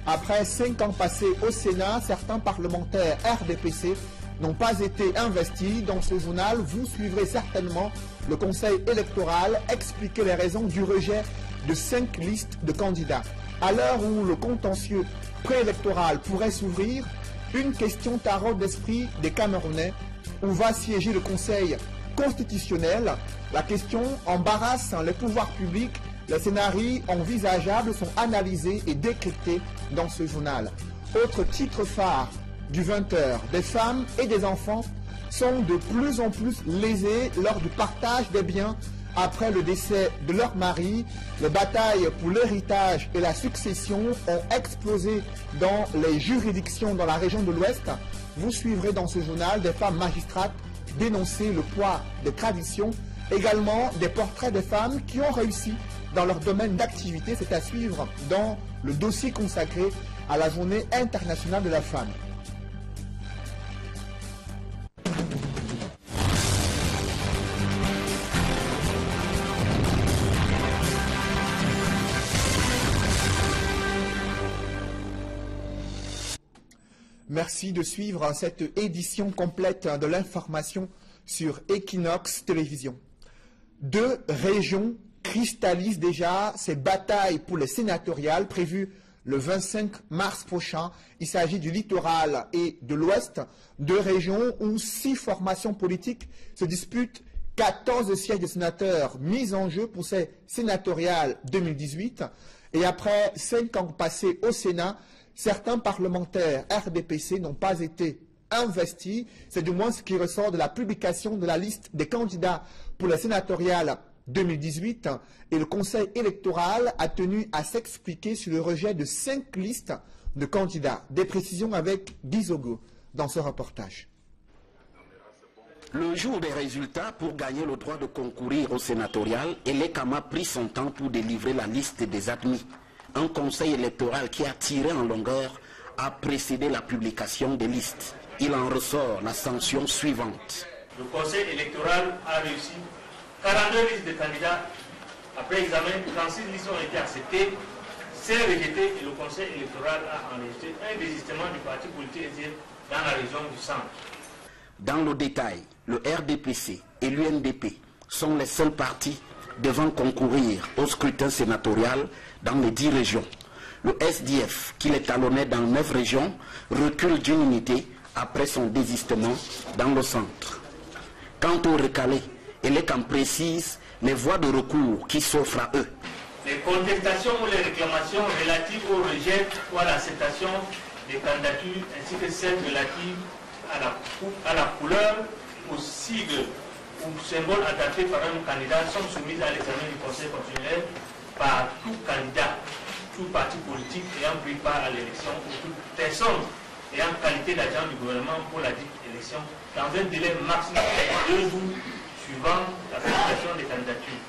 Après 5 ans passés au Sénat, certains parlementaires RDPC n'ont pas été investis. Dans ce journal, vous suivrez certainement le Conseil électoral expliquer les raisons du rejet de 5 listes de candidats. À l'heure où le contentieux préélectoral pourrait s'ouvrir, une question taraude l'esprit des Camerounais. Où va siéger le Conseil constitutionnel? La question embarrasse les pouvoirs publics. Les scénarios envisageables sont analysés et décryptés dans ce journal. Autre titre phare du 20h, des femmes et des enfants sont de plus en plus lésés lors du partage des biens après le décès de leur mari. Les batailles pour l'héritage et la succession ont explosé dans les juridictions dans la région de l'Ouest. Vous suivrez dans ce journal des femmes magistrates dénoncer le poids des traditions, également des portraits des femmes qui ont réussi dans leur domaine d'activité. C'est à suivre dans le dossier consacré à la Journée internationale de la femme. Merci de suivre cette édition complète de l'information sur Equinox Télévision. 2 régions cristallisent déjà ces batailles pour les sénatoriales prévues le 25 mars prochain. Il s'agit du littoral et de l'Ouest, 2 régions où 6 formations politiques se disputent 14 sièges de sénateurs mis en jeu pour ces sénatoriales 2018. Et après 5 ans passés au Sénat, certains parlementaires RDPC n'ont pas été investis. C'est du moins ce qui ressort de la publication de la liste des candidats pour les sénatoriales 2018. Et le Conseil électoral a tenu à s'expliquer sur le rejet de 5 listes de candidats. Des précisions avec Guy Zogo dans ce reportage. Le jour des résultats, pour gagner le droit de concourir au sénatorial, Elekama a pris son temps pour délivrer la liste des admis. Un conseil électoral qui a tiré en longueur a précédé la publication des listes. Il en ressort la sanction suivante. Le conseil électoral a réussi 42 listes de candidats. Après examen, 36 listes ont été acceptées, 5 rejetées et le conseil électoral a enregistré un désistement du parti politique dans la région du centre. Dans le détail, le RDPC et l'UNDP sont les seuls partis devant concourir au scrutin sénatorial dans les 10 régions. Le SDF, qui les talonnait dans 9 régions, recule d'une unité après son désistement dans le centre. Quant aux recalés, Elekam précise les voies de recours qui s'offrent à eux. Les contestations ou les réclamations relatives au rejet ou à l'acceptation des candidatures ainsi que celles relatives à la couleur, aux sigles ou symboles adaptés par un candidat sont soumises à l'examen du Conseil constitutionnel par tout candidat, tout parti politique ayant pris part à l'élection ou toute personne ayant qualité d'agent du gouvernement pour la dite élection dans un délai maximum de 2 jours suivant la présentation des candidatures.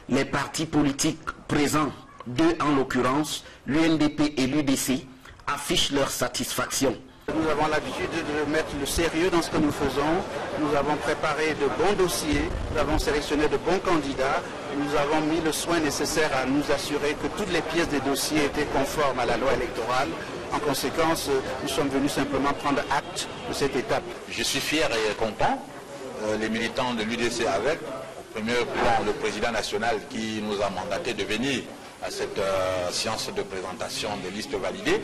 Les partis politiques présents, 2 en l'occurrence, l'UNDP et l'UDC, affichent leur satisfaction. Nous avons l'habitude de mettre le sérieux dans ce que nous faisons. Nous avons préparé de bons dossiers, nous avons sélectionné de bons candidats, nous avons mis le soin nécessaire à nous assurer que toutes les pièces des dossiers étaient conformes à la loi électorale. En conséquence, nous sommes venus simplement prendre acte de cette étape. Je suis fier et content. Les militants de l'UDC avec, au premier plan, le président national qui nous a mandaté de venir à cette séance de présentation des listes validées.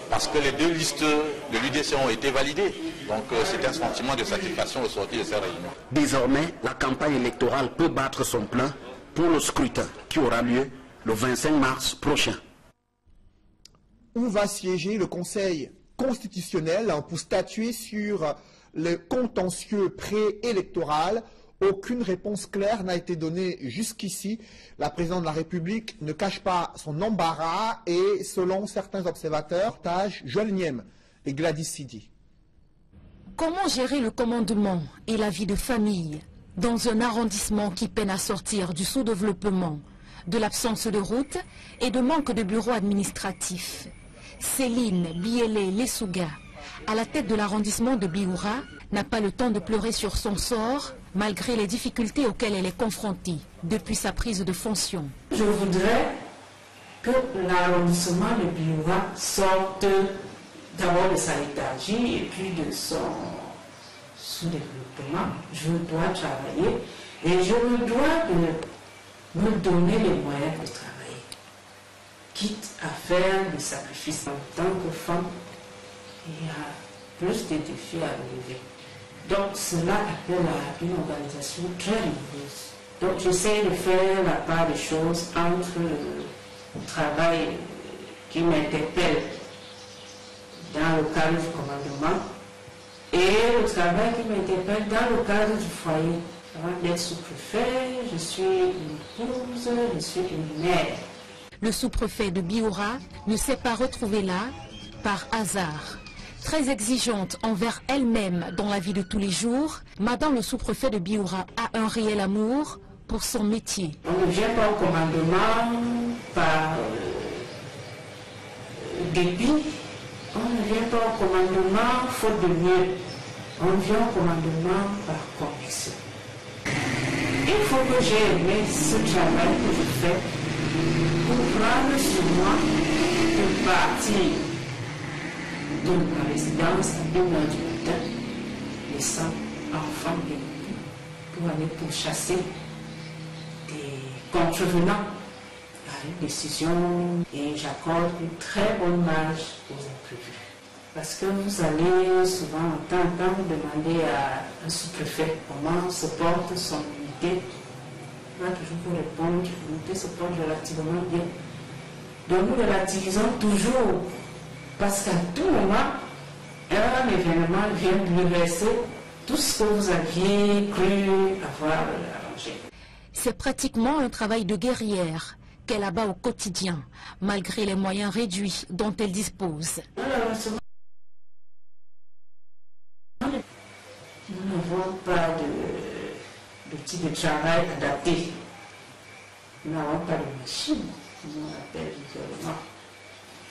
Parce que les 2 listes de l'UDC ont été validées. Donc c'est un sentiment de satisfaction au sortir de ces réunions. Désormais, la campagne électorale peut battre son plein pour le scrutin qui aura lieu le 25 mars prochain. Où va siéger le Conseil constitutionnel pour statuer sur le contentieux préélectoral? Aucune réponse claire n'a été donnée jusqu'ici. La présidente de la République ne cache pas son embarras et, selon certains observateurs, Joël Niem et Gladys Sidi. Comment gérer le commandement et la vie de famille dans un arrondissement qui peine à sortir du sous-développement, de l'absence de route et de manque de bureaux administratifs? Céline Biélé-Lessouga, à la tête de l'arrondissement de Bioura, n'a pas le temps de pleurer sur son sort, malgré les difficultés auxquelles elle est confrontée depuis sa prise de fonction. Je voudrais que l'arrondissement de Bioura sorte d'abord de sa léthargie et puis de son sous-développement. Je dois travailler et je me dois de me donner les moyens de travailler, quitte à faire des sacrifices. En tant que femme, il y a plus de défis à relever. Donc cela appelle à une organisation très rigoureuse. Donc j'essaie de faire la part des choses entre le travail qui m'interpelle dans le cadre du commandement et le travail qui m'interpelle dans le cadre du foyer. Avant d'être sous-préfet, je suis une épouse, je suis une mère. Le sous-préfet de Bioura ne s'est pas retrouvé là par hasard. Très exigeante envers elle-même dans la vie de tous les jours, Madame le sous-préfet de Bioura a un réel amour pour son métier. On ne vient pas au commandement par dépit, on ne vient pas au commandement faute de mieux, on vient au commandement par conviction. Il faut que j'ai aimé ce travail que je fais pour prendre sur moi de partir de la résidence à 1h du matin, laissant enfants et pour aller pourchasser des contrevenants à une décision, et j'accorde une très bonne marge aux imprévus. Parce que vous allez souvent entendre demander à un sous-préfet comment se porte son unité. Il va toujours vous répondre, l'unité se porte relativement bien. Donc nous relativisons toujours, parce qu'à tout moment, un événement vient bouleverser tout ce que vous aviez cru avoir arrangé. C'est pratiquement un travail de guerrière qu'elle abat au quotidien, malgré les moyens réduits dont elle dispose. Nous n'avons pas d'outils de travail adaptés. Nous n'avons pas de machine, nous appelle littéralement.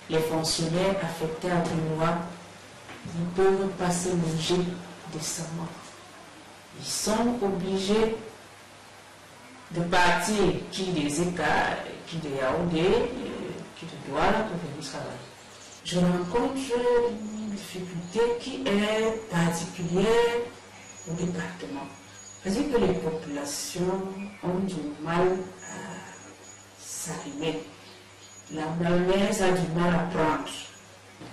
Les fonctionnaires affectés à Binois ne peuvent pas se loger décemment. Ils sont obligés de partir, qui des États, qui des Yaoundé, qui de Douala pour venir travailler. Je rencontre une difficulté qui est particulière au département. C'est-à-dire que les populations ont du mal à s'arrimer. La malgache a du mal à prendre.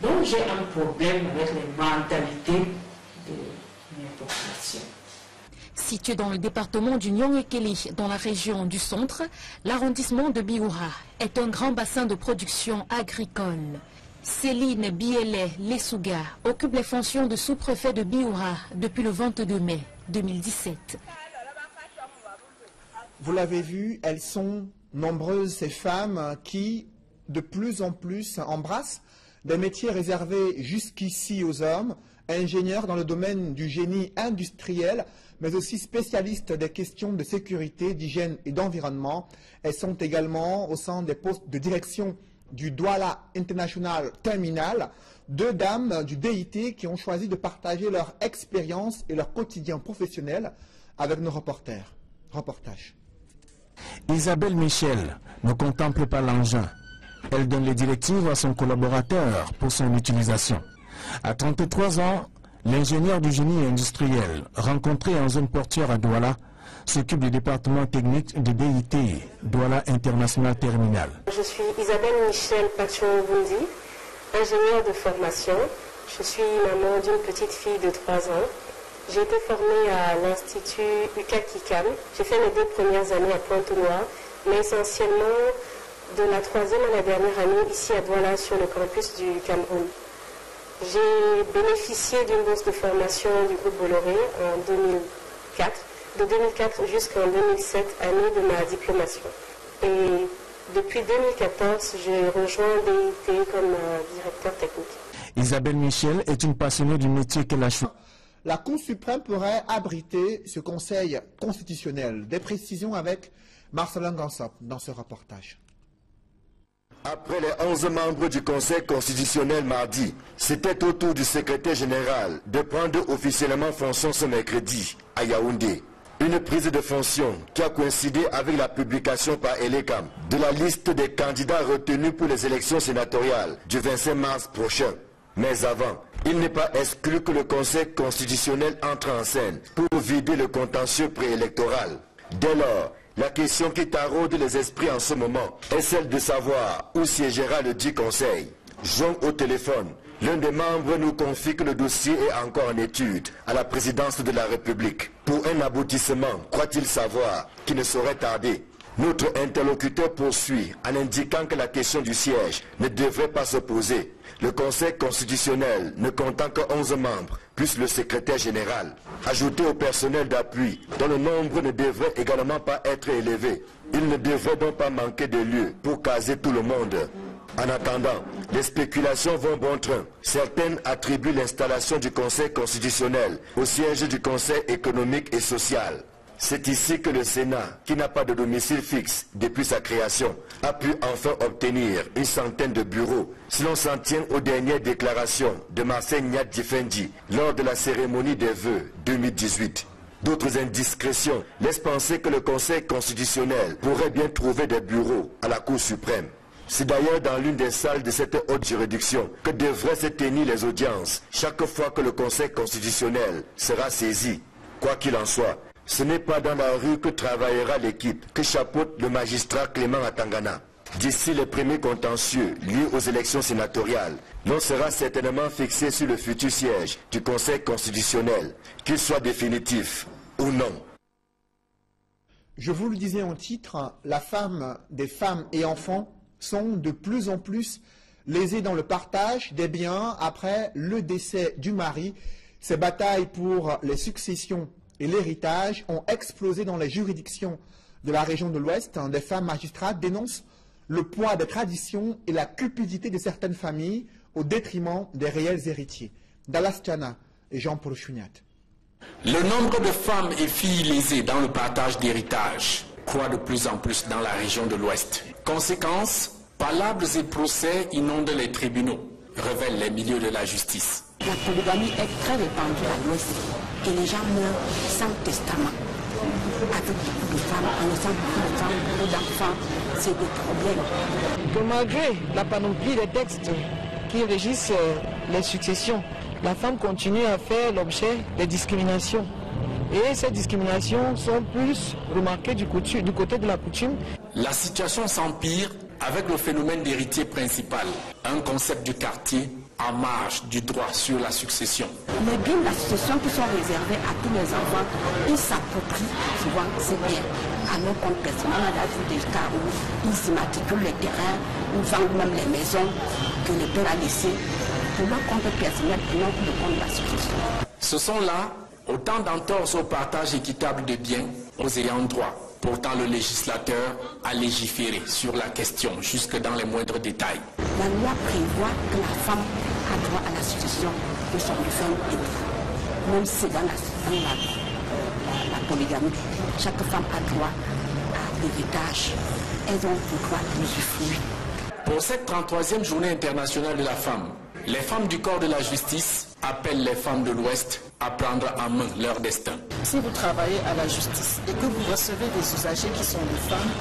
Donc j'ai un problème avec les mentalités de mes populations. Situé dans le département du Nyong-Ekeli, dans la région du centre, l'arrondissement de Bioura est un grand bassin de production agricole. Céline Biélé-Lesouga occupe les fonctions de sous-préfet de Bioura depuis le 22 mai 2017. Vous l'avez vu, elles sont nombreuses ces femmes qui, de plus en plus, embrassent des métiers réservés jusqu'ici aux hommes, ingénieurs dans le domaine du génie industriel, mais aussi spécialistes des questions de sécurité, d'hygiène et d'environnement. Elles sont également au sein des postes de direction du Douala International Terminal, 2 dames du DIT qui ont choisi de partager leur expérience et leur quotidien professionnel avec nos reporters. Reportage. Isabelle Michel ne contemple pas l'engin. Elle donne les directives à son collaborateur pour son utilisation. À 33 ans, l'ingénieur du génie industriel, rencontré en zone portuaire à Douala, s'occupe du département technique de DIT, Douala International Terminal. Je suis Isabelle Michel Pachon-Vundi, ingénieure de formation. Je suis maman d'une petite fille de 3 ans. J'ai été formée à l'Institut UCAKICAM. J'ai fait mes 2 premières années à Pointe-Noire, mais essentiellement de la 3e à la dernière année ici à Douala sur le campus du Cameroun. J'ai bénéficié d'une bourse de formation du groupe Bolloré en 2004. De 2004 jusqu'en 2007, année de ma diplomation. Et depuis 2014, j'ai rejoint DIT comme directeur technique. Isabelle Michel est une passionnée du métier qu'elle a choisi. La Cour suprême pourrait abriter ce conseil constitutionnel. Des précisions avec Marcelin Gansop dans ce reportage. Après les 11 membres du Conseil constitutionnel mardi, c'était au tour du secrétaire général de prendre officiellement fonction ce mercredi à Yaoundé. Une prise de fonction qui a coïncidé avec la publication par Elecam de la liste des candidats retenus pour les élections sénatoriales du 25 mars prochain. Mais avant, il n'est pas exclu que le Conseil constitutionnel entre en scène pour vider le contentieux préélectoral. Dès lors, la question qui taraude les esprits en ce moment est celle de savoir où siégera le dit Conseil. Joint au téléphone, l'un des membres nous confie que le dossier est encore en étude à la présidence de la République. Pour un aboutissement, croit-il savoir, qui ne saurait tarder. Notre interlocuteur poursuit en indiquant que la question du siège ne devrait pas se poser. Le Conseil constitutionnel ne comptant que 11 membres, plus le secrétaire général. Ajouté au personnel d'appui, dont le nombre ne devrait également pas être élevé. Il ne devrait donc pas manquer de lieu pour caser tout le monde. En attendant, les spéculations vont bon train. Certaines attribuent l'installation du Conseil constitutionnel au siège du Conseil économique et social. C'est ici que le Sénat, qui n'a pas de domicile fixe depuis sa création, a pu enfin obtenir une centaine de bureaux, si l'on s'en tient aux dernières déclarations de Marcel Nyat Difendi lors de la cérémonie des vœux 2018. D'autres indiscrétions laissent penser que le Conseil constitutionnel pourrait bien trouver des bureaux à la Cour suprême. C'est d'ailleurs dans l'une des salles de cette haute juridiction que devraient se tenir les audiences chaque fois que le Conseil constitutionnel sera saisi. Quoi qu'il en soit, ce n'est pas dans la rue que travaillera l'équipe que chapeaute le magistrat Clément Atangana. D'ici les premiers contentieux liés aux élections sénatoriales, l'on sera certainement fixé sur le futur siège du Conseil constitutionnel, qu'il soit définitif ou non. Je vous le disais en titre, des femmes et enfants sont de plus en plus lésés dans le partage des biens après le décès du mari. Ces batailles pour les successions et l'héritage ont explosé dans les juridictions de la région de l'Ouest. Des femmes magistrates dénoncent le poids des traditions et la cupidité de certaines familles au détriment des réels héritiers. Dallas Tiana et Jean-Paul Chouniat. Le nombre de femmes et filles lésées dans le partage d'héritage croît de plus en plus dans la région de l'Ouest. Conséquence, palables et procès inondent les tribunaux, révèlent les milieux de la justice. La polygamie est très répandue à l'Ouest et les gens meurent sans testament. Avec beaucoup de femmes, en laissant beaucoup de femmes, beaucoup d'enfants, c'est des problèmes. Que malgré la panoplie des textes qui régissent les successions, la femme continue à faire l'objet des discriminations. Et ces discriminations sont plus remarquées du côté de la coutume. La situation s'empire avec le phénomène d'héritier principal, un concept du quartier en marge du droit sur la succession. Les biens de la succession qui sont réservés à tous les enfants, ils s'approprient souvent ces biens. À nos comptes personnels, on a vu des cas où ils immatriculent les terrains, ou vendent même les maisons que le père a laissées pour leur compte personnel et non pour le compte de la succession. Ce sont là autant d'entorses au partage équitable de biens aux ayants droit. Pourtant, le législateur a légiféré sur la question jusque dans les moindres détails. La loi prévoit que la femme a droit à la succession de son défunt époux. Même si dans la polygamie, chaque femme a droit à l'héritage. Elles ont le droit d'usufruire. Pour cette 33e journée internationale de la femme, les femmes du corps de la justice appellent les femmes de l'Ouest à prendre en main leur destin. Si vous travaillez à la justice et que vous recevez des usagers qui sont des femmes,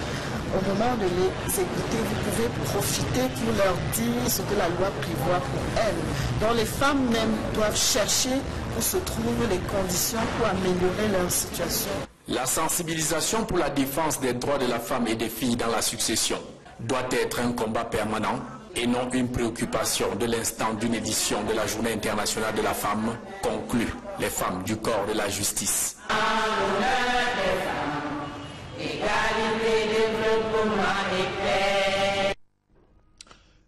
au moment de les écouter, vous pouvez profiter pour leur dire ce que la loi prévoit pour elles. Donc les femmes même doivent chercher où se trouvent les conditions pour améliorer leur situation. La sensibilisation pour la défense des droits de la femme et des filles dans la succession doit être un combat permanent et non une préoccupation de l'instant d'une édition de la Journée internationale de la femme, conclut les femmes du corps de la justice.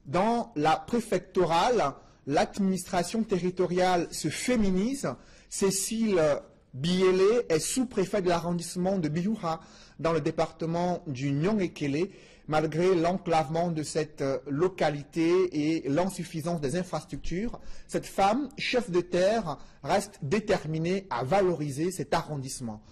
Dans la préfectorale, l'administration territoriale se féminise. Cécile Biélé est sous-préfet de l'arrondissement de Biyoura dans le département du Nyong-Ekele. Malgré l'enclavement de cette localité et l'insuffisance des infrastructures, cette femme, chef de terre, reste déterminée à valoriser cet arrondissement.